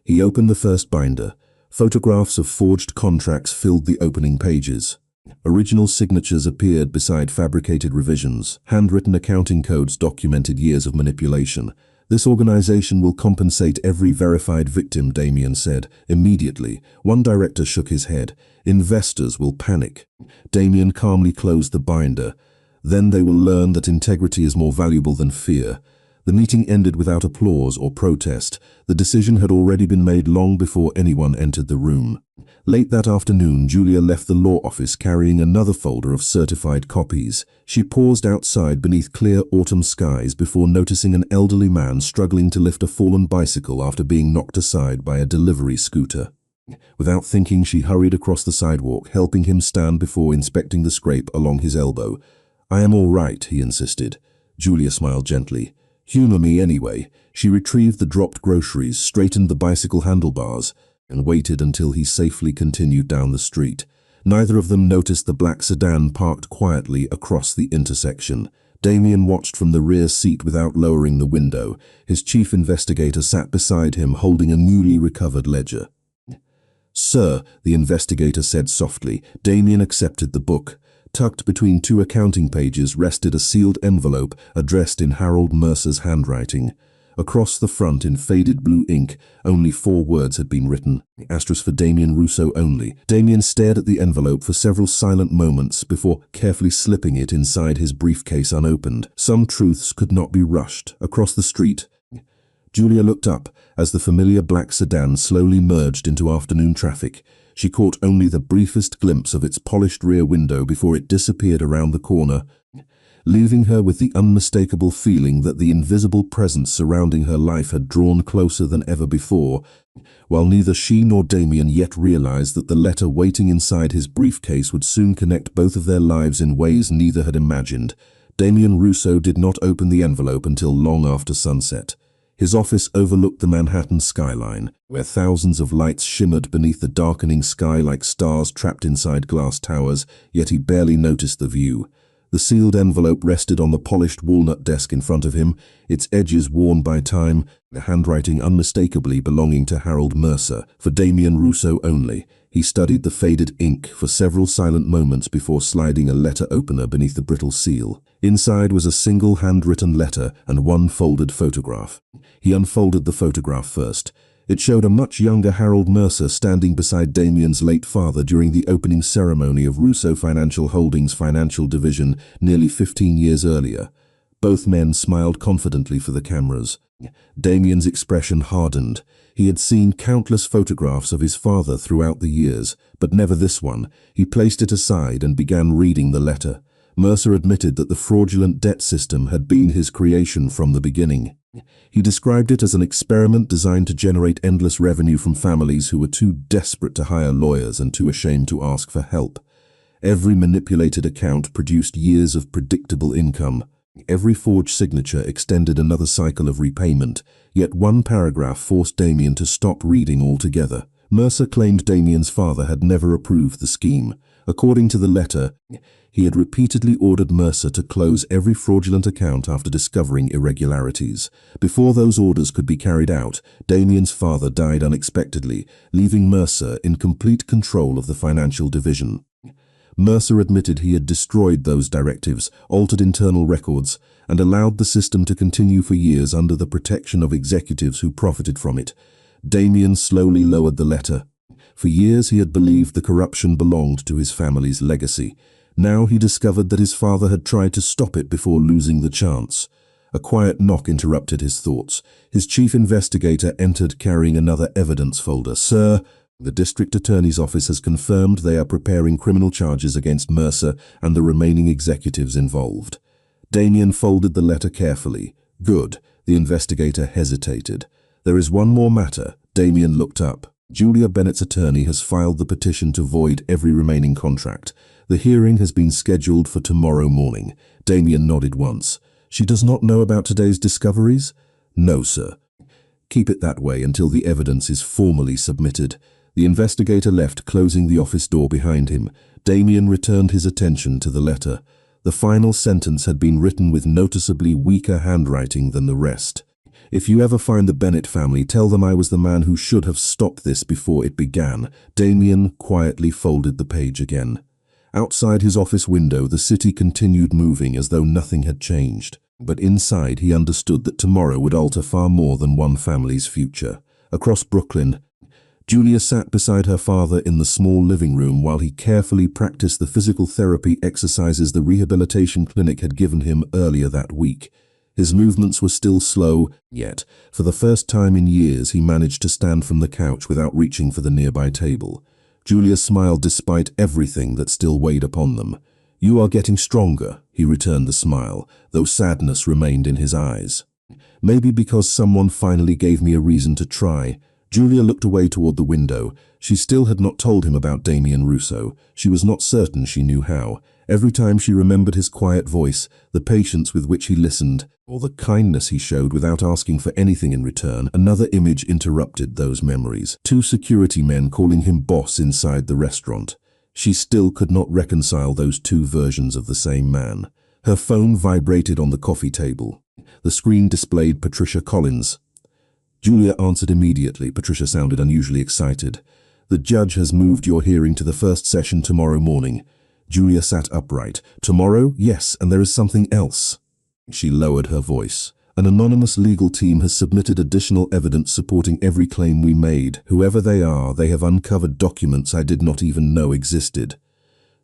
He opened the first binder. Photographs of forged contracts filled the opening pages. Original signatures appeared beside fabricated revisions. Handwritten accounting codes documented years of manipulation. "This organization will compensate every verified victim," Damien said. "Immediately." One director shook his head. "Investors will panic." Damien calmly closed the binder. "Then they will learn that integrity is more valuable than fear." The meeting ended without applause or protest. The decision had already been made long before anyone entered the room. Late that afternoon, Julia left the law office carrying another folder of certified copies. She paused outside beneath clear autumn skies before noticing an elderly man struggling to lift a fallen bicycle after being knocked aside by a delivery scooter. Without thinking, she hurried across the sidewalk, helping him stand before inspecting the scrape along his elbow. "I am all right," he insisted. Julia smiled gently. "Humor me anyway." She retrieved the dropped groceries, straightened the bicycle handlebars, and waited until he safely continued down the street. Neither of them noticed the black sedan parked quietly across the intersection. Damien watched from the rear seat without lowering the window. His chief investigator sat beside him, holding a newly recovered ledger. "Sir," the investigator said softly. Damien accepted the book. Tucked between two accounting pages rested a sealed envelope addressed in Harold Mercer's handwriting. Across the front in faded blue ink, only 4 words had been written. Asterisk for Damien Rousseau only. Damien stared at the envelope for several silent moments before carefully slipping it inside his briefcase unopened. Some truths could not be rushed. Across the street, Julia looked up as the familiar black sedan slowly merged into afternoon traffic. She caught only the briefest glimpse of its polished rear window before it disappeared around the corner, leaving her with the unmistakable feeling that the invisible presence surrounding her life had drawn closer than ever before, while neither she nor Damien yet realized that the letter waiting inside his briefcase would soon connect both of their lives in ways neither had imagined. Damien Rousseau did not open the envelope until long after sunset. His office overlooked the Manhattan skyline, where thousands of lights shimmered beneath the darkening sky like stars trapped inside glass towers, yet he barely noticed the view. The sealed envelope rested on the polished walnut desk in front of him, its edges worn by time, the handwriting unmistakably belonging to Harold Mercer, for Damien Rousseau only. He studied the faded ink for several silent moments before sliding a letter opener beneath the brittle seal. Inside was a single handwritten letter and one folded photograph. He unfolded the photograph first. It showed a much younger Harold Mercer standing beside Damien's late father during the opening ceremony of Rousseau Financial Holdings' financial division nearly 15 years earlier. Both men smiled confidently for the cameras. Damien's expression hardened. He had seen countless photographs of his father throughout the years, but never this one. He placed it aside and began reading the letter. Mercer admitted that the fraudulent debt system had been his creation from the beginning. He described it as an experiment designed to generate endless revenue from families who were too desperate to hire lawyers and too ashamed to ask for help. Every manipulated account produced years of predictable income. Every forged signature extended another cycle of repayment, yet one paragraph forced Damien to stop reading altogether. Mercer claimed Damien's father had never approved the scheme. According to the letter, he had repeatedly ordered Mercer to close every fraudulent account after discovering irregularities. Before those orders could be carried out, Damien's father died unexpectedly, leaving Mercer in complete control of the financial division. Mercer admitted he had destroyed those directives, altered internal records, and allowed the system to continue for years under the protection of executives who profited from it. Damien slowly lowered the letter. For years he had believed the corruption belonged to his family's legacy. Now he discovered that his father had tried to stop it before losing the chance. A quiet knock interrupted his thoughts. His chief investigator entered carrying another evidence folder. "Sir, the district attorney's office has confirmed they are preparing criminal charges against Mercer and the remaining executives involved." Damien folded the letter carefully. "Good." The investigator hesitated. "There is one more matter." Damien looked up. "Julia Bennett's attorney has filed the petition to void every remaining contract. The hearing has been scheduled for tomorrow morning." Damien nodded once. "She does not know about today's discoveries?" "No, sir." "Keep it that way until the evidence is formally submitted." The investigator left, closing the office door behind him. Damien returned his attention to the letter. The final sentence had been written with noticeably weaker handwriting than the rest. "If you ever find the Bennett family, tell them I was the man who should have stopped this before it began." Damien quietly folded the page again. Outside his office window, the city continued moving as though nothing had changed. But inside, he understood that tomorrow would alter far more than one family's future. Across Brooklyn, Julia sat beside her father in the small living room while he carefully practiced the physical therapy exercises the rehabilitation clinic had given him earlier that week. His movements were still slow, yet, for the first time in years, he managed to stand from the couch without reaching for the nearby table. Julia smiled despite everything that still weighed upon them. "You are getting stronger," he returned the smile, though sadness remained in his eyes. "Maybe because someone finally gave me a reason to try." Julia looked away toward the window. She still had not told him about Damien Rousseau. She was not certain she knew how. Every time she remembered his quiet voice, the patience with which he listened, or the kindness he showed without asking for anything in return, another image interrupted those memories. 2 security men calling him boss inside the restaurant. She still could not reconcile those 2 versions of the same man. Her phone vibrated on the coffee table. The screen displayed Patricia Collins. Julia answered immediately. Patricia sounded unusually excited. "The judge has moved your hearing to the first session tomorrow morning." Julia sat upright. Tomorrow, yes, and there is something else. She lowered her voice. An anonymous legal team has submitted additional evidence supporting every claim we made. Whoever they are, they have uncovered documents I did not even know existed.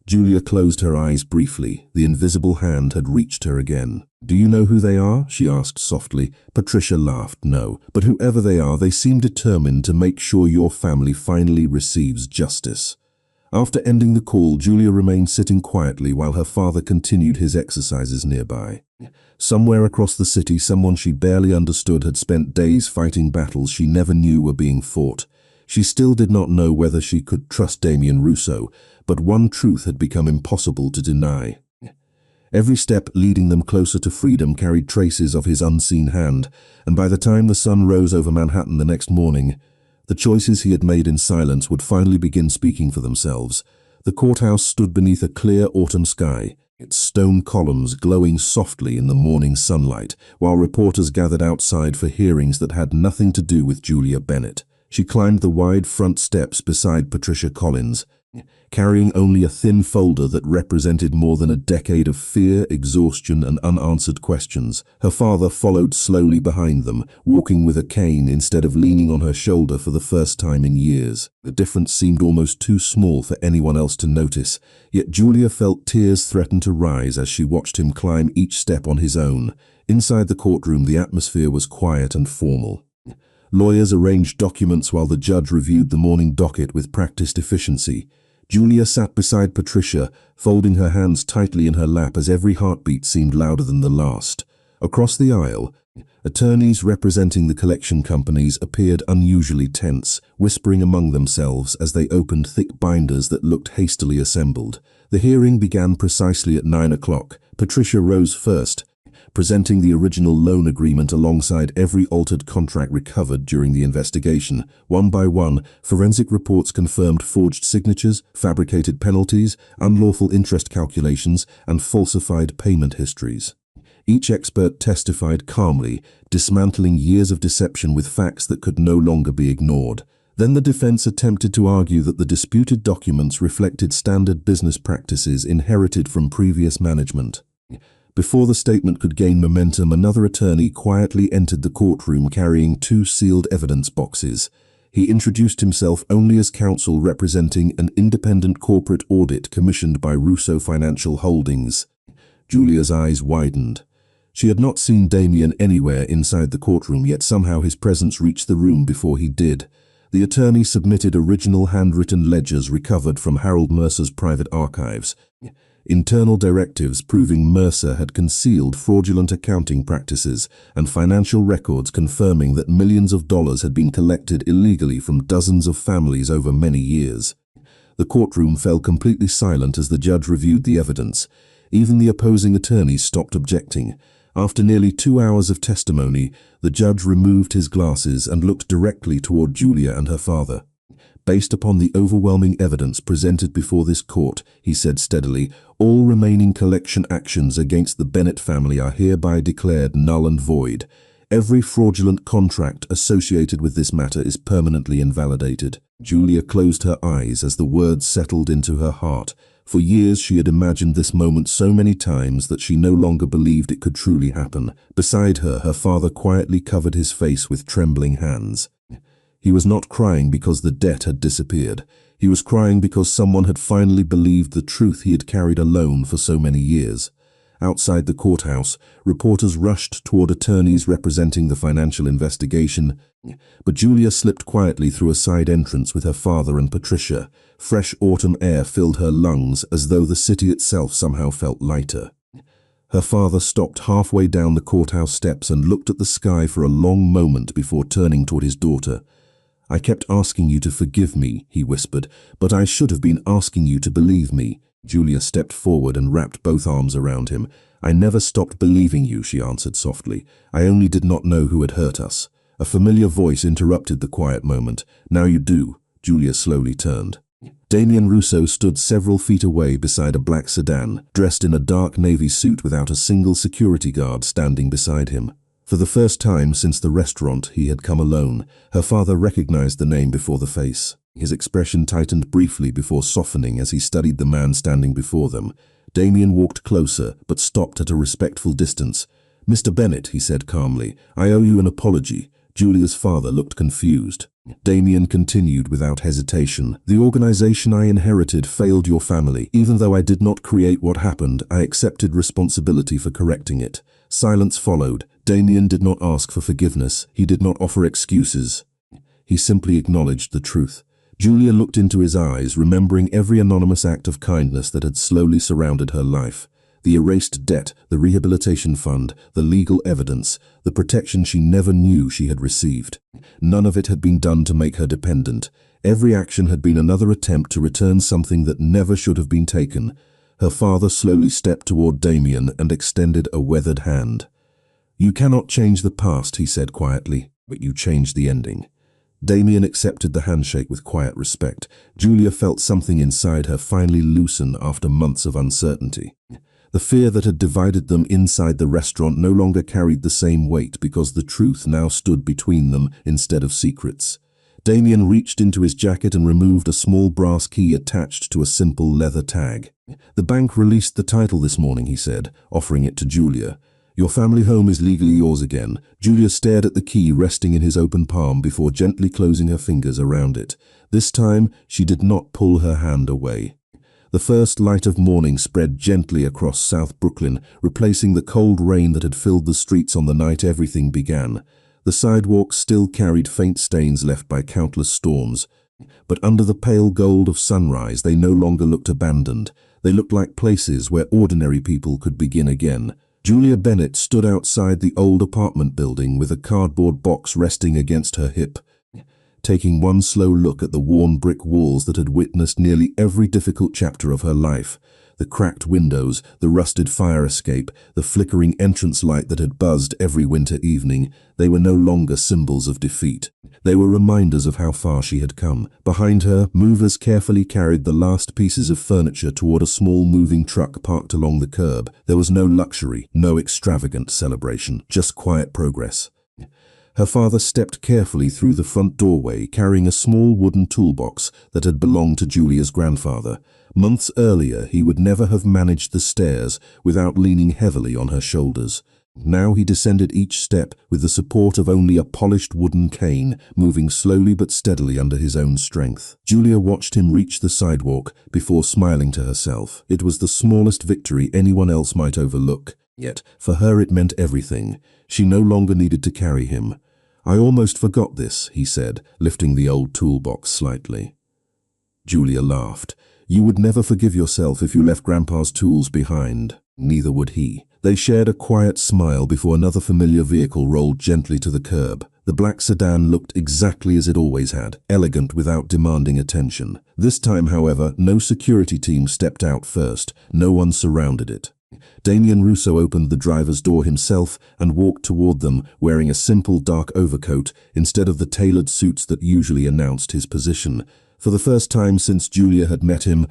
Julia closed her eyes briefly. The invisible hand had reached her again. Do you know who they are? She asked softly. Patricia laughed. No, but whoever they are, they seem determined to make sure your family finally receives justice. After ending the call, Julia remained sitting quietly while her father continued his exercises nearby. Somewhere across the city, someone she barely understood had spent days fighting battles she never knew were being fought. She still did not know whether she could trust Damien Russo, but one truth had become impossible to deny. Every step leading them closer to freedom carried traces of his unseen hand, and by the time the sun rose over Manhattan the next morning, the choices he had made in silence would finally begin speaking for themselves. The courthouse stood beneath a clear autumn sky, its stone columns glowing softly in the morning sunlight, while reporters gathered outside for hearings that had nothing to do with Julia Bennett. She climbed the wide front steps beside Patricia Collins, carrying only a thin folder that represented more than a decade of fear, exhaustion, and unanswered questions. Her father followed slowly behind them, walking with a cane instead of leaning on her shoulder for the first time in years. The difference seemed almost too small for anyone else to notice, yet Julia felt tears threaten to rise as she watched him climb each step on his own. Inside the courtroom, the atmosphere was quiet and formal. Lawyers arranged documents while the judge reviewed the morning docket with practiced efficiency. Julia sat beside Patricia, folding her hands tightly in her lap as every heartbeat seemed louder than the last. Across the aisle, attorneys representing the collection companies appeared unusually tense, whispering among themselves as they opened thick binders that looked hastily assembled. The hearing began precisely at 9 o'clock. Patricia rose first, presenting the original loan agreement alongside every altered contract recovered during the investigation. One by one, forensic reports confirmed forged signatures, fabricated penalties, unlawful interest calculations, and falsified payment histories. Each expert testified calmly, dismantling years of deception with facts that could no longer be ignored. Then the defense attempted to argue that the disputed documents reflected standard business practices inherited from previous management. Before the statement could gain momentum, another attorney quietly entered the courtroom carrying 2 sealed evidence boxes. He introduced himself only as counsel representing an independent corporate audit commissioned by Russo Financial Holdings. Julia's eyes widened. She had not seen Damien anywhere inside the courtroom, yet somehow his presence reached the room before he did. The attorney submitted original handwritten ledgers recovered from Harold Mercer's private archives. Internal directives proving Mercer had concealed fraudulent accounting practices and financial records confirming that millions of dollars had been collected illegally from dozens of families over many years. The courtroom fell completely silent as the judge reviewed the evidence. Even the opposing attorneys stopped objecting. After nearly 2 hours of testimony, the judge removed his glasses and looked directly toward Julia and her father. Based upon the overwhelming evidence presented before this court, he said steadily, all remaining collection actions against the Bennett family are hereby declared null and void. Every fraudulent contract associated with this matter is permanently invalidated. Julia closed her eyes as the words settled into her heart. For years she had imagined this moment so many times that she no longer believed it could truly happen. Beside her, her father quietly covered his face with trembling hands. He was not crying because the debt had disappeared. He was crying because someone had finally believed the truth he had carried alone for so many years. Outside the courthouse, reporters rushed toward attorneys representing the financial investigation, but Julia slipped quietly through a side entrance with her father and Patricia. Fresh autumn air filled her lungs as though the city itself somehow felt lighter. Her father stopped halfway down the courthouse steps and looked at the sky for a long moment before turning toward his daughter. I kept asking you to forgive me, he whispered, but I should have been asking you to believe me. Julia stepped forward and wrapped both arms around him. I never stopped believing you, she answered softly. I only did not know who had hurt us. A familiar voice interrupted the quiet moment. Now you do. Julia slowly turned. Damien Russo stood several feet away beside a black sedan, dressed in a dark navy suit without a single security guard standing beside him. For the first time since the restaurant, he had come alone. Her father recognized the name before the face. His expression tightened briefly before softening as he studied the man standing before them. Damien walked closer, but stopped at a respectful distance. "Mr. Bennett," he said calmly, "I owe you an apology." Julia's father looked confused. Damien continued without hesitation. "The organization I inherited failed your family. Even though I did not create what happened, I accepted responsibility for correcting it." Silence followed. Damien did not ask for forgiveness. He did not offer excuses. He simply acknowledged the truth. Julia looked into his eyes, remembering every anonymous act of kindness that had slowly surrounded her life. The erased debt, the rehabilitation fund, the legal evidence, the protection she never knew she had received. None of it had been done to make her dependent. Every action had been another attempt to return something that never should have been taken. Her father slowly stepped toward Damien and extended a weathered hand. "You cannot change the past," he said quietly, "but you changed the ending." Damien accepted the handshake with quiet respect. Julia felt something inside her finally loosen after months of uncertainty. The fear that had divided them inside the restaurant no longer carried the same weight because the truth now stood between them instead of secrets. Damien reached into his jacket and removed a small brass key attached to a simple leather tag. "The bank released the title this morning," he said, offering it to Julia. "Your family home is legally yours again." Julia stared at the key resting in his open palm before gently closing her fingers around it. This time, she did not pull her hand away. The first light of morning spread gently across South Brooklyn, replacing the cold rain that had filled the streets on the night everything began. The sidewalks still carried faint stains left by countless storms, but under the pale gold of sunrise they no longer looked abandoned. They looked like places where ordinary people could begin again. Julia Bennett stood outside the old apartment building with a cardboard box resting against her hip. Taking one slow look at the worn brick walls that had witnessed nearly every difficult chapter of her life. The cracked windows, the rusted fire escape, the flickering entrance light that had buzzed every winter evening, they were no longer symbols of defeat. They were reminders of how far she had come. Behind her, movers carefully carried the last pieces of furniture toward a small moving truck parked along the curb. There was no luxury, no extravagant celebration, just quiet progress. Her father stepped carefully through the front doorway, carrying a small wooden toolbox that had belonged to Julia's grandfather. Months earlier, he would never have managed the stairs without leaning heavily on her shoulders. Now he descended each step with the support of only a polished wooden cane, moving slowly but steadily under his own strength. Julia watched him reach the sidewalk before smiling to herself. It was the smallest victory anyone else might overlook. Yet, for her it meant everything. She no longer needed to carry him. "I almost forgot this," he said, lifting the old toolbox slightly. Julia laughed. "You would never forgive yourself if you left Grandpa's tools behind. Neither would he." They shared a quiet smile before another familiar vehicle rolled gently to the curb. The black sedan looked exactly as it always had, elegant without demanding attention. This time, however, no security team stepped out first. No one surrounded it. Damien Russo opened the driver's door himself and walked toward them, wearing a simple dark overcoat instead of the tailored suits that usually announced his position. For the first time since Julia had met him,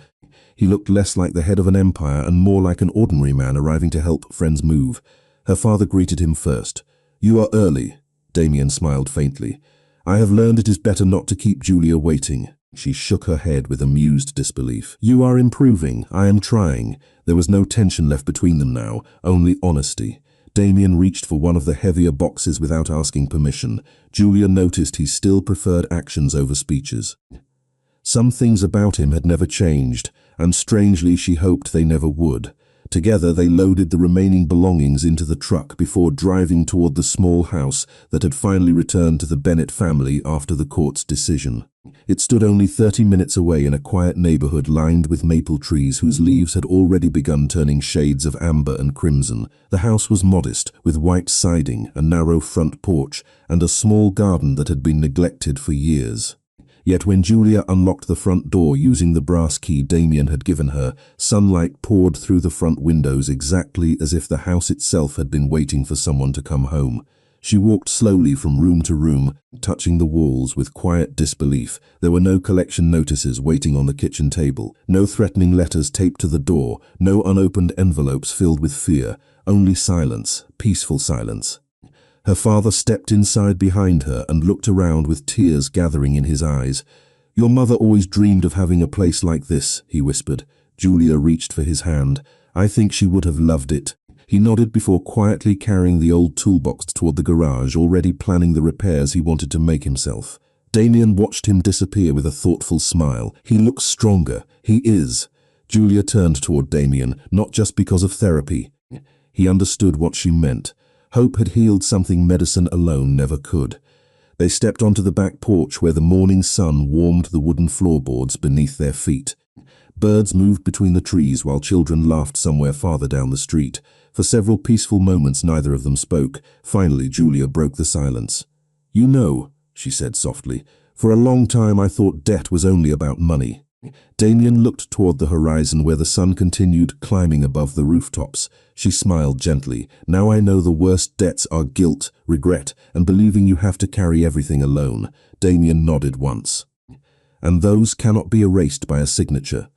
he looked less like the head of an empire and more like an ordinary man arriving to help friends move. Her father greeted him first. "You are early," Damien smiled faintly. "I have learned it is better not to keep Julia waiting." She shook her head with amused disbelief. "You are improving. I am trying." There was no tension left between them now, only honesty. Damien reached for one of the heavier boxes without asking permission. Julia noticed he still preferred actions over speeches. Some things about him had never changed, and strangely she hoped they never would. Together they loaded the remaining belongings into the truck before driving toward the small house that had finally returned to the Bennett family after the court's decision. It stood only 30 minutes away in a quiet neighborhood lined with maple trees whose leaves had already begun turning shades of amber and crimson. The house was modest, with white siding, a narrow front porch, and a small garden that had been neglected for years. Yet when Julia unlocked the front door using the brass key Damien had given her, sunlight poured through the front windows exactly as if the house itself had been waiting for someone to come home. She walked slowly from room to room, touching the walls with quiet disbelief. There were no collection notices waiting on the kitchen table, no threatening letters taped to the door, no unopened envelopes filled with fear, only silence, peaceful silence. Her father stepped inside behind her and looked around with tears gathering in his eyes. "Your mother always dreamed of having a place like this," he whispered. Julia reached for his hand. "I think she would have loved it." He nodded before quietly carrying the old toolbox toward the garage, already planning the repairs he wanted to make himself. Damien watched him disappear with a thoughtful smile. "He looks stronger. He is." Julia turned toward Damien, not just because of therapy. He understood what she meant. Hope had healed something medicine alone never could. They stepped onto the back porch where the morning sun warmed the wooden floorboards beneath their feet. Birds moved between the trees while children laughed somewhere farther down the street. For several peaceful moments neither of them spoke. Finally Julia broke the silence. "You know," she said softly, "for a long time I thought debt was only about money." Damien looked toward the horizon where the sun continued climbing above the rooftops. She smiled gently. "Now I know the worst debts are guilt, regret, and believing you have to carry everything alone." Damien nodded once. "And those cannot be erased by a signature."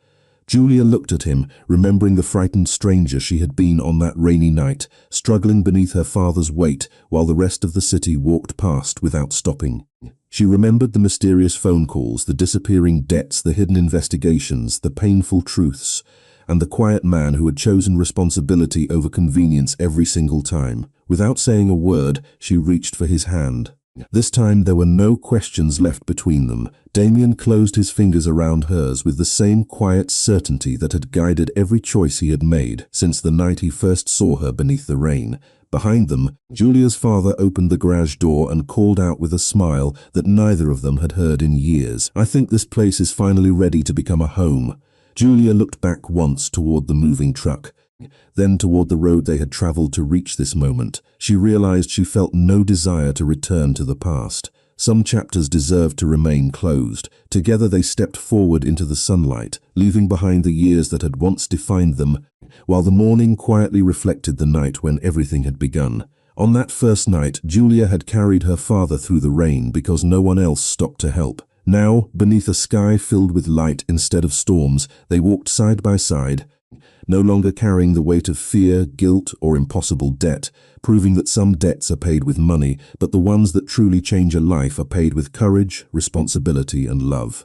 Julia looked at him, remembering the frightened stranger she had been on that rainy night, struggling beneath her father's weight while the rest of the city walked past without stopping. She remembered the mysterious phone calls, the disappearing debts, the hidden investigations, the painful truths, and the quiet man who had chosen responsibility over convenience every single time. Without saying a word, she reached for his hand. This time there were no questions left between them. Damien closed his fingers around hers with the same quiet certainty that had guided every choice he had made since the night he first saw her beneath the rain. Behind them, Julia's father opened the garage door and called out with a smile that neither of them had heard in years. "I think this place is finally ready to become a home." Julia looked back once toward the moving truck, then toward the road they had traveled to reach this moment. She realized she felt no desire to return to the past. Some chapters deserved to remain closed. Together they stepped forward into the sunlight, leaving behind the years that had once defined them, while the morning quietly reflected the night when everything had begun. On that first night, Julia had carried her father through the rain because no one else stopped to help. Now, beneath a sky filled with light instead of storms, they walked side by side, no longer carrying the weight of fear, guilt, or impossible debt, proving that some debts are paid with money, but the ones that truly change a life are paid with courage, responsibility, and love.